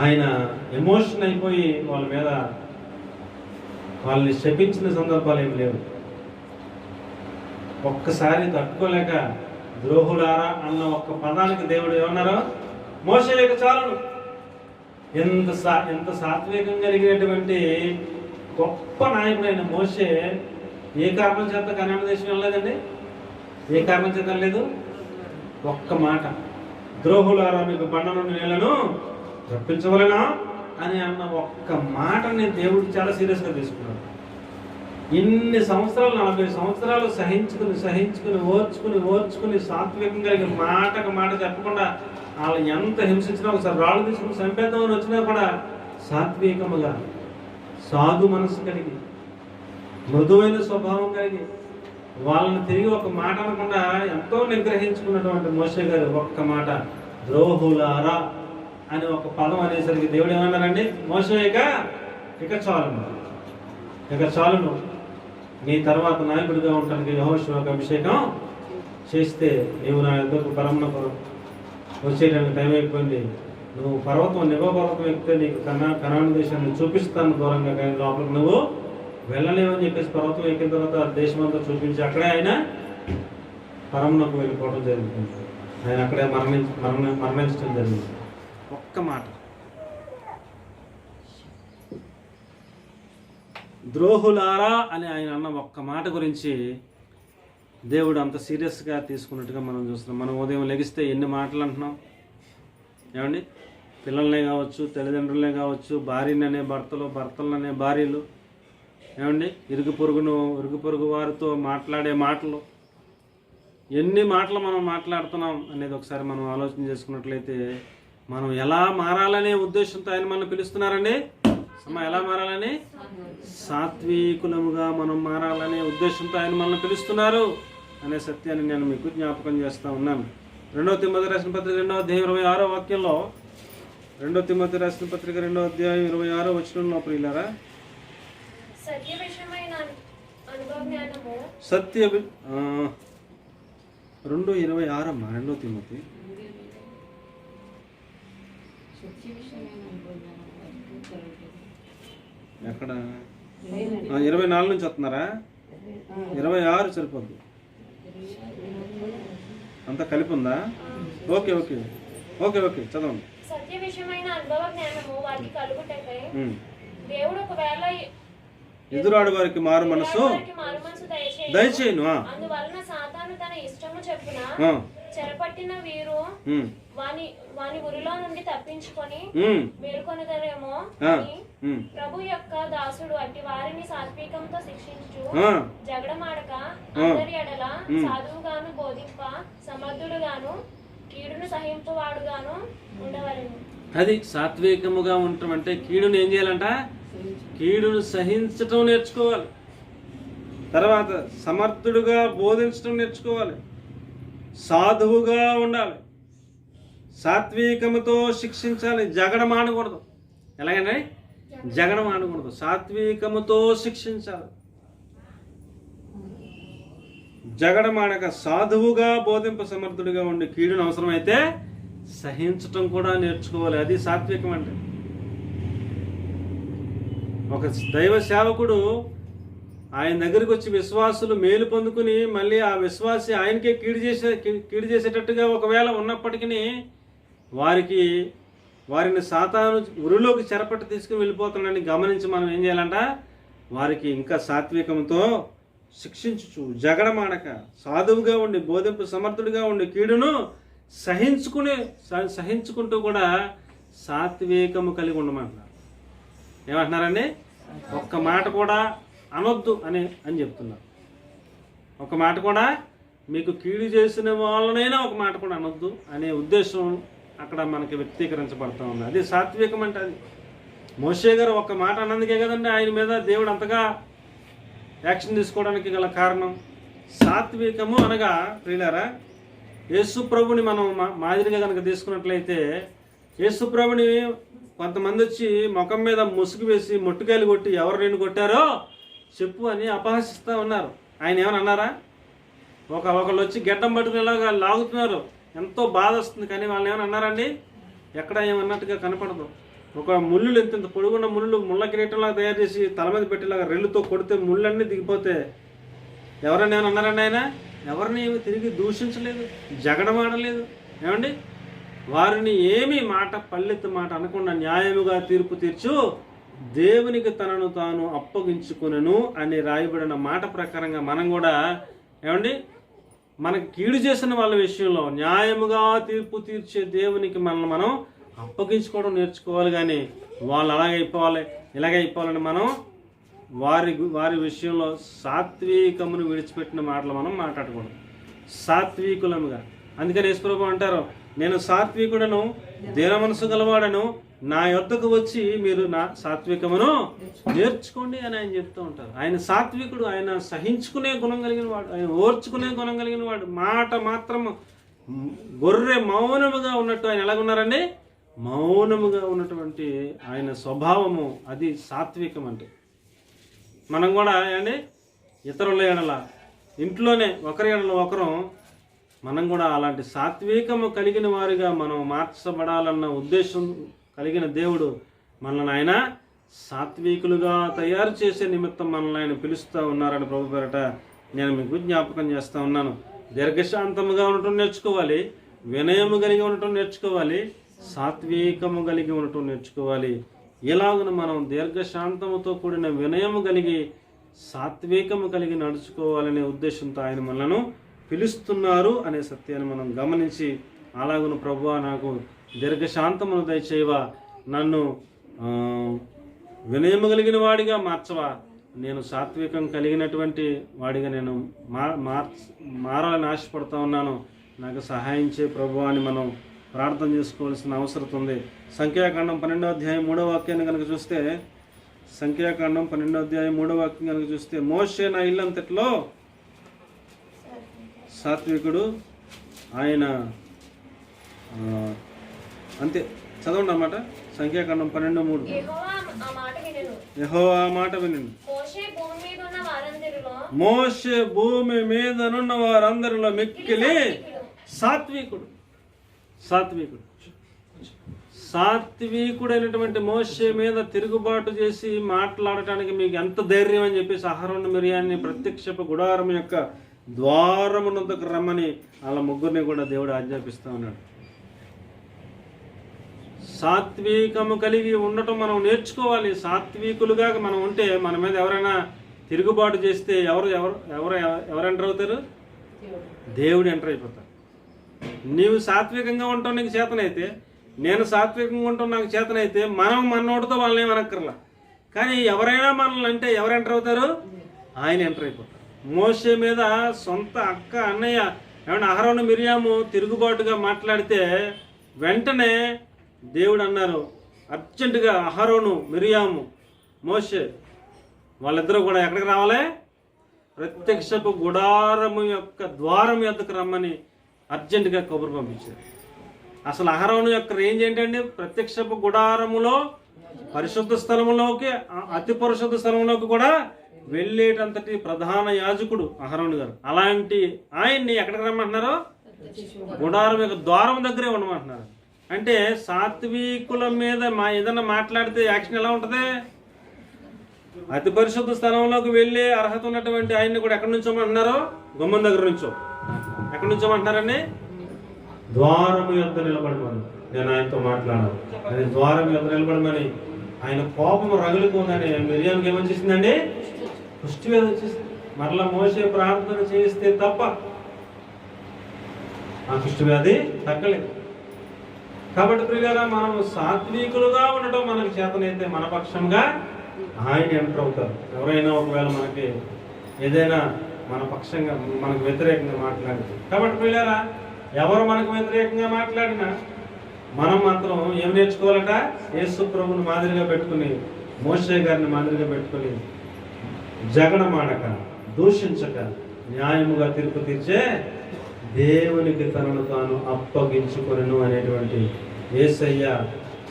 ఆయన ఎమోషన్ అయిపోయి వాళ్ళ మీద వాళ్ళని శపించిన సందర్భాలు ఏమి లేవు. ఒక్కసారి తట్టుకోలేక ద్రోహులారా అన్న ఒక్క పదానికి దేవుడు ఏమన్నారు? మోషే లేక చాలును. ఎంత సాత్వికం కలిగినటువంటి గొప్ప నాయకుడైన మోషే ఏ కారణం చేత కనాను దేశం వెళ్ళలేదండి? ఏ కారణం చేత లేదు? ఒక్క మాట, ద్రోహులారా మీకు బండ నుండి నీళ్లను రప్పించవలెనా అని అన్న ఒక్క మాటని దేవుడు చాలా సీరియస్గా తీసుకున్నాడు. ఇన్ని సంవత్సరాలు, 40 సంవత్సరాలు సహించుకుని ఓర్చుకుని సాత్వికం కలిగి మాటకు మాట చెప్పకుండా వాళ్ళు ఎంత హింసించినా, ఒకసారి రాళ్ళు తీసుకుని చంపేద్దామని వచ్చినా కూడా సాత్వికముగా, సాధు మనసు కలిగి, మృదువైన స్వభావం కలిగి, వాళ్ళని తిరిగి ఒక మాట అనకుండా ఎంతో నిగ్రహించుకున్నటువంటి మోషే గారు ఒక్క మాట, ద్రోహులారా అని ఒక పదం అనేసరికి దేవుడు ఏమన్నారండి? మోషే ఇక చాలును, నీ తర్వాత నాయకుడిగా ఉండటానికి యెహోషువకు అభిషేకం చేస్తే నీవు నా యొద్దకు పరమునకు వచ్చేయడానికి టైం అయిపోయింది. నువ్వు నిబో పర్వతం ఎక్కితే నీకు కనాను దేశాన్ని చూపిస్తాను దూరంగా, కానీ లోపలికి నువ్వు వెళ్ళలేవని చెప్పేసి పర్వతం ఎక్కిన తర్వాత దేశమంతా చూపించి అక్కడే ఆయన పరమునకు వెళ్ళిపోవడం జరుగుతుంది. ఆయన అక్కడే మరణించడం జరిగింది. ఒక్క మాట, ద్రోహులారా అని ఆయన అన్న ఒక్క మాట గురించి దేవుడు అంత సీరియస్గా తీసుకున్నట్టుగా మనం చూస్తున్నాం. మనం ఉదయం లెగిస్తే ఎన్ని మాటలు అంటున్నాం ఏమండి? పిల్లలనే కావచ్చు, తల్లిదండ్రులనే కావచ్చు, భార్యననే భర్తలు, భర్తలనే భార్యలు, ఏమండి ఇరుగు పొరుగు వారితో మాట్లాడే మాటలు, ఎన్ని మాటలు మనం మాట్లాడుతున్నాం అనేది ఒకసారి మనం ఆలోచన చేసుకున్నట్లయితే, మనం ఎలా మారాలనే ఉద్దేశంతో ఆయన మనల్ని పిలుస్తున్నారండి. ఎలా మారాలని? సాత్వికులముగా మనం మారాలనే ఉద్దేశంతో ఆయన మనల్ని పిలుస్తున్నారు అనే సత్యాన్ని నేను మీకు జ్ఞాపకం చేస్తూ ఉన్నాను. 2వ తిమోతి రాసిన పత్రిక 2వ అధ్యాయం 26వ వాక్యంలో, 2వ తిమోతి రాసిన పత్రిక 2వ అధ్యాయం 26వ వచనంలో, ప్రియులారా, సత్య 2:26 అమ్మా, 2వ తిమోతి ఎక్కడ 24 నుంచి వస్తున్నారా? 26 సరిపోద్ది, అంతా కలిపి ఉందా? ఓకే చదవండి. సత్య విషయమైన అనుభవ జ్ఞానము వారికి కలుగుటకై దేవుడు ఒకవేళ ఎదురాడు వారికి మారు మనసు దయచేయును. అందువలన సాతాను తన ఇష్టము చెప్పున చెరపట్టిన వీరు వాని ఉరిలో నుండి తప్పించుకొని మేల్కొనగలేమో అని ప్రభు యొక్క దాసుడు అట్టి వారిని సాత్వికంతో శిక్షించు, జగడమాడక అందరి ఎడల సాధువుగాను బోధింప సమర్థుడుగాను కీడును సహింపువాడుగాను ఉండవలెను. అది సాత్వికముగా ఉండటం అంటే కీడును ఏం చేయాలంట? కీడును సహించటం నేర్చుకోవాలి. తర్వాత సమర్థుడుగా బోధించడం నేర్చుకోవాలి, సాధువుగా ఉండాలి, సాత్వికముతో శిక్షించాలి, జగడం ఆడకూడదు. ఎలాగండి? జగడం ఆడకూడదు, సాత్వికముతో శిక్షించాలి. జగడమాడక సాధువుగా బోధింప సమర్థుడిగా ఉండి కీడును అవసరమైతే సహించటం కూడా నేర్చుకోవాలి. అది సాత్వికం అంటే. ఒక దైవ సేవకుడు ఆయన దగ్గరికి వచ్చి విశ్వాసులు మేలు పొందుకుని మళ్ళీ ఆ విశ్వాసి ఆయనకే కీడు చేసేటట్టుగా ఒకవేళ ఉన్నప్పటికీ వారిని సాతాను ఉరిలోకి చెరపట్టి తీసుకుని వెళ్ళిపోతున్నాడని గమనించి మనం ఏం చేయాలంట? వారికి ఇంకా సాత్వికంతో శిక్షించుచు, జగడమాడక సాధువుగా ఉండి బోధింపు సమర్థుడిగా ఉండి కీడును సహించుకుంటూ కూడా సాత్వికము కలిగి ఉండమంటున్నారు. ఏమంటున్నారండి? ఒక్క మాట కూడా అనొద్దు అని చెప్తున్నారు. ఒక మాట కూడా, మీకు కీడు చేసిన వాళ్ళనైనా ఒక మాట కూడా అనొద్దు అనే ఉద్దేశం అక్కడ మనకి వ్యక్తీకరించబడుతూ ఉంది. అది సాత్వికం అంటే. అది మోషే గారు ఒక్క మాట అన్నందుకే కదండి ఆయన మీద దేవుడు అంతగా యాక్షన్ తీసుకోవడానికి గల కారణం. సాత్వికము అనగా ప్రియులారా, యేసు ప్రభుని మనం మాదిరిగా కనుక తీసుకున్నట్లయితే, యేసు ప్రభుని కొంతమంది వచ్చి ముఖం మీద ముసుగు వేసి మొట్టుకాయలు కొట్టి ఎవరు నేను కొట్టారో చెప్పు అని అపహసిస్తూ ఉన్నారు. ఆయన ఏమని అన్నారా? ఒకళ్ళు వచ్చి గెడ్డం పట్టుకునేలాగా లాగుతున్నారు, ఎంతో బాధ వస్తుంది. కానీ వాళ్ళని ఏమైనా అన్నారండి? ఎక్కడ ఏమన్నట్టుగా కనపడదు. ఒక ముళ్ళు ఎంత పొడుగున్న ముళ్ళ కిరీటంలాగా తయారు చేసి తల మీద పెట్టేలాగా రెల్లుతో కొడితే ముళ్ళన్నీ దిగిపోతే ఎవరైనా ఏమైనా అన్నారండి? ఆయన ఎవరిని ఏమి తిరిగి దూషించలేదు, జగడమాడలేదు. ఏమండి? వారిని ఏమీ పల్లెత్తు మాట అనకుండా న్యాయముగా తీర్పు తీర్చు దేవునికి తనను తాను అప్పగించుకొనెను అని రాయబడిన మాట ప్రకారంగా మనం కూడా ఏమండి మనకి కీడు చేసిన వాళ్ళ విషయంలో న్యాయముగా తీర్పు తీర్చే దేవునికి మనల్ని మనం అప్పగించుకోవడం నేర్చుకోవాలి. కానీ వాళ్ళు అలాగే అయిపోవాలని మనం వారి విషయంలో సాత్వికమును విడిచిపెట్టిన మాటలు మనం మాట్లాడకూడదు, సాత్వికులముగా. అందుకని యేసుప్రభు అంటారు, నేను సాత్వికుడను, దీన మనసు గలవాడను, నా యొద్దకు వచ్చి మీరు నా సాత్వికమును నేర్చుకోండి అని ఆయన చెప్తూ ఉంటారు. ఆయన సాత్వికుడు, ఆయన సహించుకునే గుణం కలిగిన వాడు, ఆయన ఓర్చుకునే గుణం కలిగిన వాడు. మాట మాత్రం గొర్రె మౌనముగా ఉన్నట్టు ఆయన ఎలాగున్నారండి? మౌనముగా ఉన్నటువంటి ఆయన స్వభావము, అది సాత్వికం అంటే. మనం కూడా అండి ఇతరుల ఎడల, ఇంట్లోనే ఒకరి ఎడల ఒకరు మనం కూడా అలాంటి సాత్వికము కలిగిన వారిగా మనం మార్చబడాలన్న ఉద్దేశం కలిగిన దేవుడు మనల్ని ఆయన సాత్వికులుగా తయారు చేసే నిమిత్తం మనల్ని ఆయన పిలుస్తూ ఉన్నారని ప్రభు పేరట నేను మీకు జ్ఞాపకం చేస్తూ ఉన్నాను. దీర్ఘశాంతముగా ఉండటం నేర్చుకోవాలి, వినయము కలిగి ఉండటం నేర్చుకోవాలి, సాత్వికము కలిగి ఉండటం నేర్చుకోవాలి. ఇలాగున మనం దీర్ఘశాంతముతో కూడిన వినయము కలిగి సాత్వికము కలిగి నడుచుకోవాలనే ఉద్దేశంతో ఆయన మనలను పిలుస్తున్నారు అనే సత్యాన్ని మనం గమనించి, అలాగున ప్రభువా నాకు దీర్ఘశాంతమును దయచేయవా, నన్ను వినయము కలిగిన వాడిగా మార్చవా, నేను సాత్వికం కలిగినటువంటి వాడిగా నేను మారాలని ఆశపడుతూ ఉన్నాను, నాకు సహాయం చేయ ప్రభువా అని మనం ప్రార్థన చేసుకోవాల్సిన అవసరం ఉంది. సంఖ్యాకాండం 12వ అధ్యాయం 3వ వాక్యాన్ని కనుక చూస్తే, సంఖ్యాకాండం 12వ అధ్యాయం 3వ వాక్యం కనుక చూస్తే, మోషే నా ఇల్లంతట్లో సాత్వికుడు, ఆయన అంతే. చదవండి అన్నమాట. సంఖ్యాకాండం 12:3. యెహోవా మాట వినండి. మోషే భూమి మీదనున్న వారందరిలో మిక్కిలి సాత్వికుడు. సాత్వికుడైనటువంటి మోషే మీద తిరుగుబాటు చేసి మాట్లాడటానికి మీకు ఎంత ధైర్యం అని చెప్పేసి అహరోను మిరియాన్ని ప్రత్యక్ష గుడారం యొక్క ద్వారమునందుకు రమ్మని వాళ్ళ ముగ్గురిని కూడా దేవుడు ఆజ్ఞాపిస్తూ ఉన్నాడు. సాత్వికము కలిగి ఉండటం మనం నేర్చుకోవాలి. సాత్వికులుగా మనం ఉంటే మన మీద ఎవరైనా తిరుగుబాటు చేస్తే ఎవరు ఎంటర్ అవుతారు? దేవుడు ఎంటర్ అయిపోతారు. నీవు సాత్వికంగా ఉంటావు నీకు చేతనైతే, నేను సాత్వికంగా ఉంటాం నాకు చేతనైతే, మనం మనోడితో వాళ్ళని ఏమనక్కర్లా. కానీ ఎవరైనా మనల్ని అంటే ఎవరు ఎంటర్ అవుతారు? ఆయన ఎంటర్ అయిపోతారు. మోషే మీద సొంత అక్క అన్నయ్య ఏమన్నా అహరోను మిరియాము తిరుగుబాటుగా మాట్లాడితే వెంటనే దేవుడు అన్నారు, అర్జెంటుగా అహరోను మిరియాము మోషే వాళ్ళిద్దరూ కూడా ఎక్కడికి రావాలి? ప్రత్యక్షపు గుడారము యొక్క ద్వారం యొద్దకు రమ్మని అర్జెంటుగా కబురు పంపించారు. అసలు అహరోను యొక్క రేంజ్ ఏంటండి? ప్రత్యక్షపు గుడారములో పరిశుద్ధ స్థలములోకి, అతి పరిశుద్ధ స్థలంలోకి కూడా వెళ్ళేటంతటి ప్రధాన యాజకుడు అహరోను గారు. అలాంటి ఆయన్ని ఎక్కడికి రమ్మంటున్నారు? గుడారం యొక్క ద్వారం దగ్గరే ఉండమంటున్నారు. అంటే సాత్వికుల మీద ఏదన్నా మాట్లాడితే యాక్షన్ ఎలా ఉంటుంది? అతి పరిశుద్ధ స్థలంలోకి వెళ్ళే అర్హత ఉన్నటువంటి ఆయన్ని కూడా ఎక్కడి నుంచోమంటున్నారు? గుమ్మం దగ్గర నుంచో. ఎక్కడి నుంచోమంటున్నారండి? ద్వారం యొద్ద నిలబడమని నేను ఆయనతో మాట్లాడాను. అది ద్వారం యొద్ద నిలబడమని. ఆయన కోపం రగులుకుందని మిరియానికి ఏమొచ్చేసిందండి? కుష్టి వ్యాధి వచ్చేసింది. మరలా మోసే ప్రార్థన చేస్తే తప్ప ఆ కుష్టి వ్యాధి తగ్గలేదు. కాబట్టి ప్రియులారా, మనం సాత్వికులుగా ఉండటం మనకు చేతనైతే మన పక్షంగా ఆయన ఎంటర్ అవుతారు. ఎవరైనా ఒకవేళ మనకి ఏదైనా మన పక్షంగా మనకు వ్యతిరేకంగా మాట్లాడితే. కాబట్టి ప్రియులారా, ఎవరు మనకు వ్యతిరేకంగా మాట్లాడినా మనం మాత్రం ఏమి నేర్చుకోవాలట? యేసు ప్రభుని మాదిరిగా పెట్టుకుని, మోషే గారిని మాదిరిగా పెట్టుకుని, జగడమాడక, దూషించక, న్యాయముగా తీర్పు తీర్చే దేవునికి తనను తాను అప్పగించుకొనెను అనేటువంటి యేసయ్య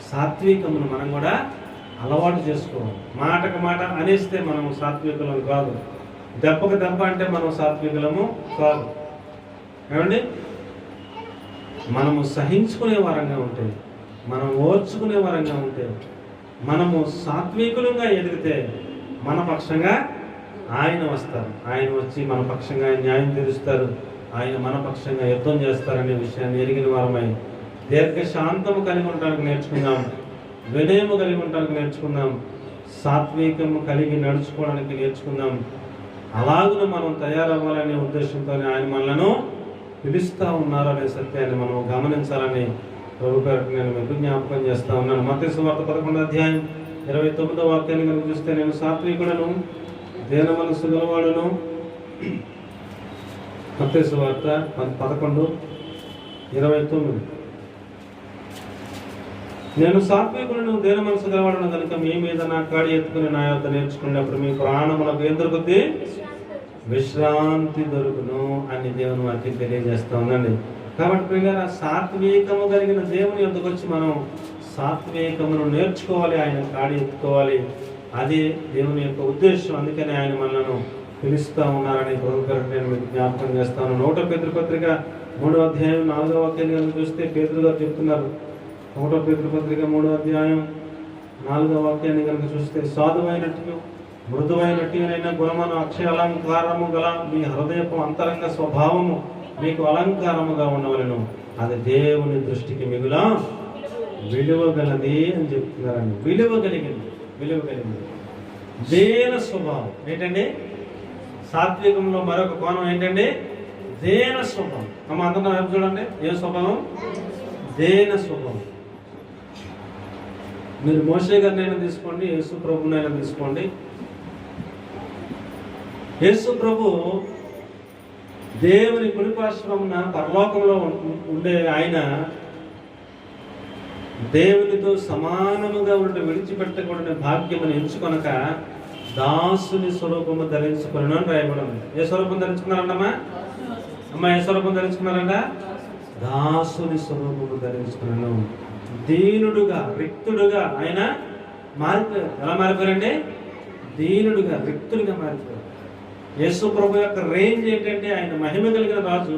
సాత్వికమును మనం కూడా అలవాటు చేసుకోవాలి. మాటకు మాట అనేస్తే మనం సాత్వికులం కాదు. దెబ్బకు దెబ్బ అంటే మనం సాత్వికులము కాదు. ఏమండి? మనము సహించుకునే వరంగా ఉంటే, మనం ఓర్చుకునే వరంగా ఉంటే, మనము సాత్వికులంగా ఎదిగితే మన పక్షంగా ఆయన వస్తారు. ఆయన వచ్చి మన పక్షంగా న్యాయం తీరుస్తారు. ఆయన మన పక్షంగా యుద్ధం చేస్తారనే విషయాన్ని ఎరిగిన వారమై దీర్ఘశాంతము కలిగి ఉండడానికి నేర్చుకుందాం. వినయము కలిగి ఉండడానికి నేర్చుకుందాం. సాత్వికము కలిగి నడుచుకోవడానికి నేర్చుకుందాం. అలాగున మనం తయారవ్వాలనే ఉద్దేశంతో ఆయన మనలను పిలుస్తూ ఉన్నారు అనే సత్యాన్ని మనం గమనించాలని ప్రభు పేరు నేను మీకు జ్ఞాపకం చేస్తా ఉన్నాను. మత్తయి సువార్త 11వ అధ్యాయం 29వ వాక్యాన్ని కనుక చూస్తే, నేను సాత్వికుడను, దీన మనస్సు గలవాడును. మత్తయి సువార్త 11:29. నేను సాత్వికులను, దీన మనసు గలవాడును కనుక మీ మీద నా కాడి ఎత్తుకుని నా యొద్ద నేర్చుకున్నప్పుడు మీ ప్రాణములకు ఏం దొరుకుద్ది? విశ్రాంతి దొరుకును అని దేవుని వాక్యం తెలియజేస్తా ఉందండి. కాబట్టి ప్రియులారా, సాత్వికము కలిగిన దేవుని యొద్దకు వచ్చి మనం సాత్వికమును నేర్చుకోవాలి. ఆయన కాడి ఎత్తుకోవాలి. అది దేవుని యొక్క ఉద్దేశం. అందుకని ఆయన మనలను పిలుస్తూ ఉన్నారని ప్రభుత్వం నేను మీకు జ్ఞాపకం చేస్తాను. 1 పేతురు పత్రిక 3వ అధ్యాయం 4వ వాక్యాన్ని కనుక చూస్తే పేతురు గారు చెప్తున్నారు. 1 పేతురు పత్రిక 3వ అధ్యాయం 4వ వాక్యాన్ని కనుక చూస్తే, సాధువైనట్టు మృదువైనట్టునైన గుణమును అక్షయ అలంకారము గల మీ హృదయపు అంతరంగ స్వభావము మీకు అలంకారముగా ఉండవలెను, అది దేవుని దృష్టికి మిగుల విలువగలది అని చెప్తున్నారండి. విలువ కలిగింది. దేన స్వభావం ఏంటండి? సాత్వికంలో మరొక కోణం ఏంటండి? దేన స్వభావం. అందరం వైపు చూడండి. ఏ స్వభావం? దేన స్వభావం. మీరు మోషే గారినైనా తీసుకోండి, యేసు ప్రభునైనా తీసుకోండి. యేసు ప్రభు దేవుని కుడిపార్శ్వమున పరలోకంలో ఉండే ఆయన దేవునితో సమానముగా ఉంటే విడిచిపెట్టకూడని భాగ్యమును ఎంచుకొనక దాసుని స్వరూపము ధరించుకున్నాను అని రాయబడింది. ఏ స్వరూపం ధరించుకున్నారంటమ్మా? ఏ స్వరూపం ధరించుకున్నారంట? దాసుని స్వరూపము ధరించుకున్నాను. దీనుడుగా, రిక్తుడుగా ఆయన మారిపోయారు. ఎలా మారిపోయారండి? దీనుడుగా, రిక్తుడిగా మారిపోయారు. యేసు ప్రభు యొక్క రేంజ్ ఏంటంటే, ఆయన మహిమ కలిగిన రాజు,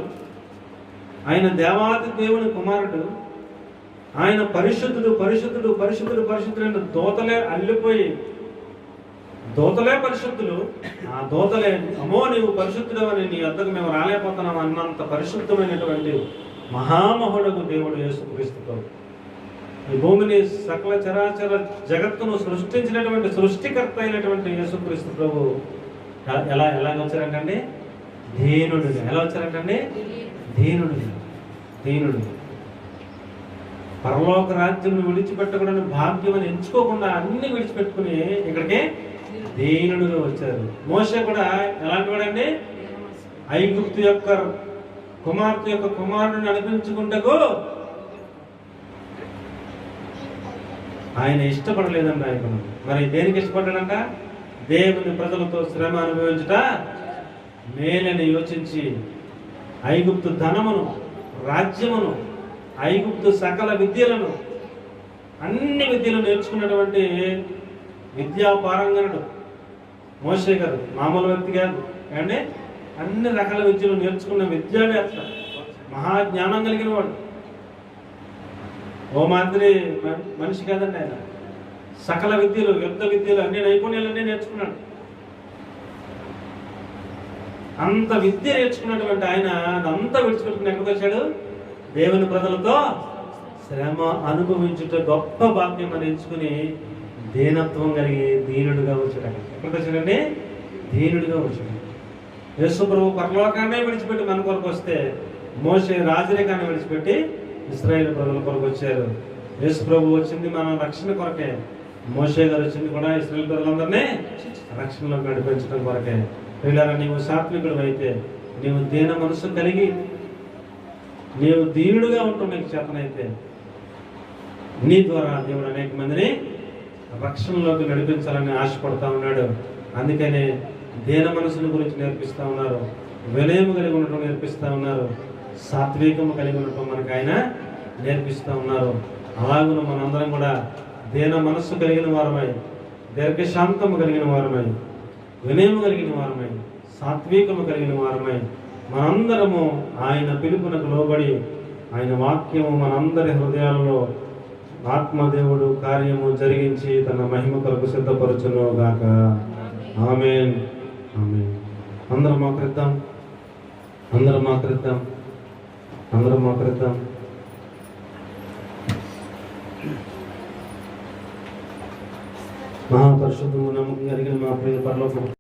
ఆయన దేవాది దేవుని కుమారుడు, ఆయన పరిశుద్ధుడు పరిశుద్ధుడు పరిశుద్ధుడు పరిశుద్ధుడు. దోతలే అల్లిపోయి, దోతలే పరిశుద్ధులు. ఆ దోతలే, అమ్మో నీవు పరిశుద్ధుడు అని, నీ వద్దకు మేము రాలేకపోతున్నాం అన్నంత పరిశుద్ధమైనటువంటి మహామహుడకు దేవుడు యేసుక్రీస్తు. ఈ భూమిని సకల చరాచర జగత్తును సృష్టించినటువంటి సృష్టికర్త అయినటువంటి యేసుక్రీస్తు ప్రభు ఎలా వచ్చారంటండి? దీనుడుగా. ఎలా వచ్చారంటండి? దీనుడు. పరలోక రాజ్యం విడిచిపెట్టకూడని భాగ్యం అని ఎంచుకోకుండా అన్ని విడిచిపెట్టుకుని ఇక్కడికి దీనుడుగా వచ్చారు. మోషే కూడా ఎలాంటి వాడండి? ఐగుప్తు యొక్క కుమార్తె యొక్క కుమారుడిని అనిపించుకుంటకు ఆయన ఇష్టపడలేదంట. ఆయన మరి దేనికి ఇష్టపడ్డాడంట? దేవుని ప్రజలతో శ్రమ అనుభవించుట మేలని యోచించి ఐగుప్తు ధనమును, రాజ్యమును, ఐగుప్తు సకల విద్యలను, అన్ని విద్యలు నేర్చుకున్నటువంటి విద్యాపారంగనుడు మోషే గారు. మామూలు వ్యక్తి కాదు అంటే అన్ని రకాల విద్యలు నేర్చుకున్న విద్యావేత్త, మహాజ్ఞానం కలిగిన వాడు. ఓ మాదిరి మనిషి కాదండి ఆయన. సకల విద్యలు, యుద్ధ విద్యలు, అన్ని నైపుణ్యాలన్నీ నేర్చుకున్నాడు. అంత విద్య నేర్చుకున్నటువంటి ఆయన అదంతా విడిచిపెట్టుకుని ఎక్కడికి వచ్చాడు? దేవుని ప్రజలతో శ్రమ అనుభవించుట గొప్ప భాగ్యం అని ఎంచుకుని దీనత్వం కలిగి దీనుడిగా వచ్చాడు. ఎక్కడికి వచ్చాడండి? దీనుడిగా వచ్చాడు. యేసు ప్రభు పరలోకాన్నే విడిచిపెట్టి మన కొరకు వస్తే, మోషే రాజరికాన్ని విడిచిపెట్టి ఇశ్రాయేలు ప్రజల కొరకు వచ్చారు. యేసు ప్రభు వచ్చింది మన రక్షణ కొరకే. మోషే గారు వచ్చింది కూడా ఇశ్రాయేలు ప్రజలందరినీ రక్షణలో నడిపించడం కొరకే. పిల్లల, నీవు సాత్వికుడు అయితే, నీవు దీన మనసు కలిగి, నీవు దీనుడుగా ఉంటూ నీకు చేతనైతే, నీ ద్వారా దేవుడు అనేక మందిని రక్షణలోకి నడిపించాలని ఆశపడతా ఉన్నాడు. అందుకనే దీన మనసుల గురించి నేర్పిస్తూ ఉన్నారు, వినయము కలిగి ఉండటం నేర్పిస్తూ ఉన్నారు, సాత్వికము కలిగి ఉండటం మనకు ఆయన నేర్పిస్తూ ఉన్నారు. అలాగే మనందరం కూడా దీన మనస్సు కలిగిన వారమై, దీర్ఘశాంతము కలిగిన వారమై, వినయము కలిగిన వారమై, సాత్వికము కలిగిన వారమై, మనందరము ఆయన పిలుపునకు లోబడి ఆయన వాక్యము మనందరి హృదయాలలో ఆత్మదేవుడు కార్యము జరిగించి తన మహిమ కొరకు సిద్ధపరచును గాక. ఆమేన్, ఆమేన్. అందరం మోకరిద్దాం, అందరం మోకరిద్దాం, అందరం మోకరిద్దాం. మహాపరిశుద్ధము నమ్మకం కలిగిన మా ప్రియ పరలోకపు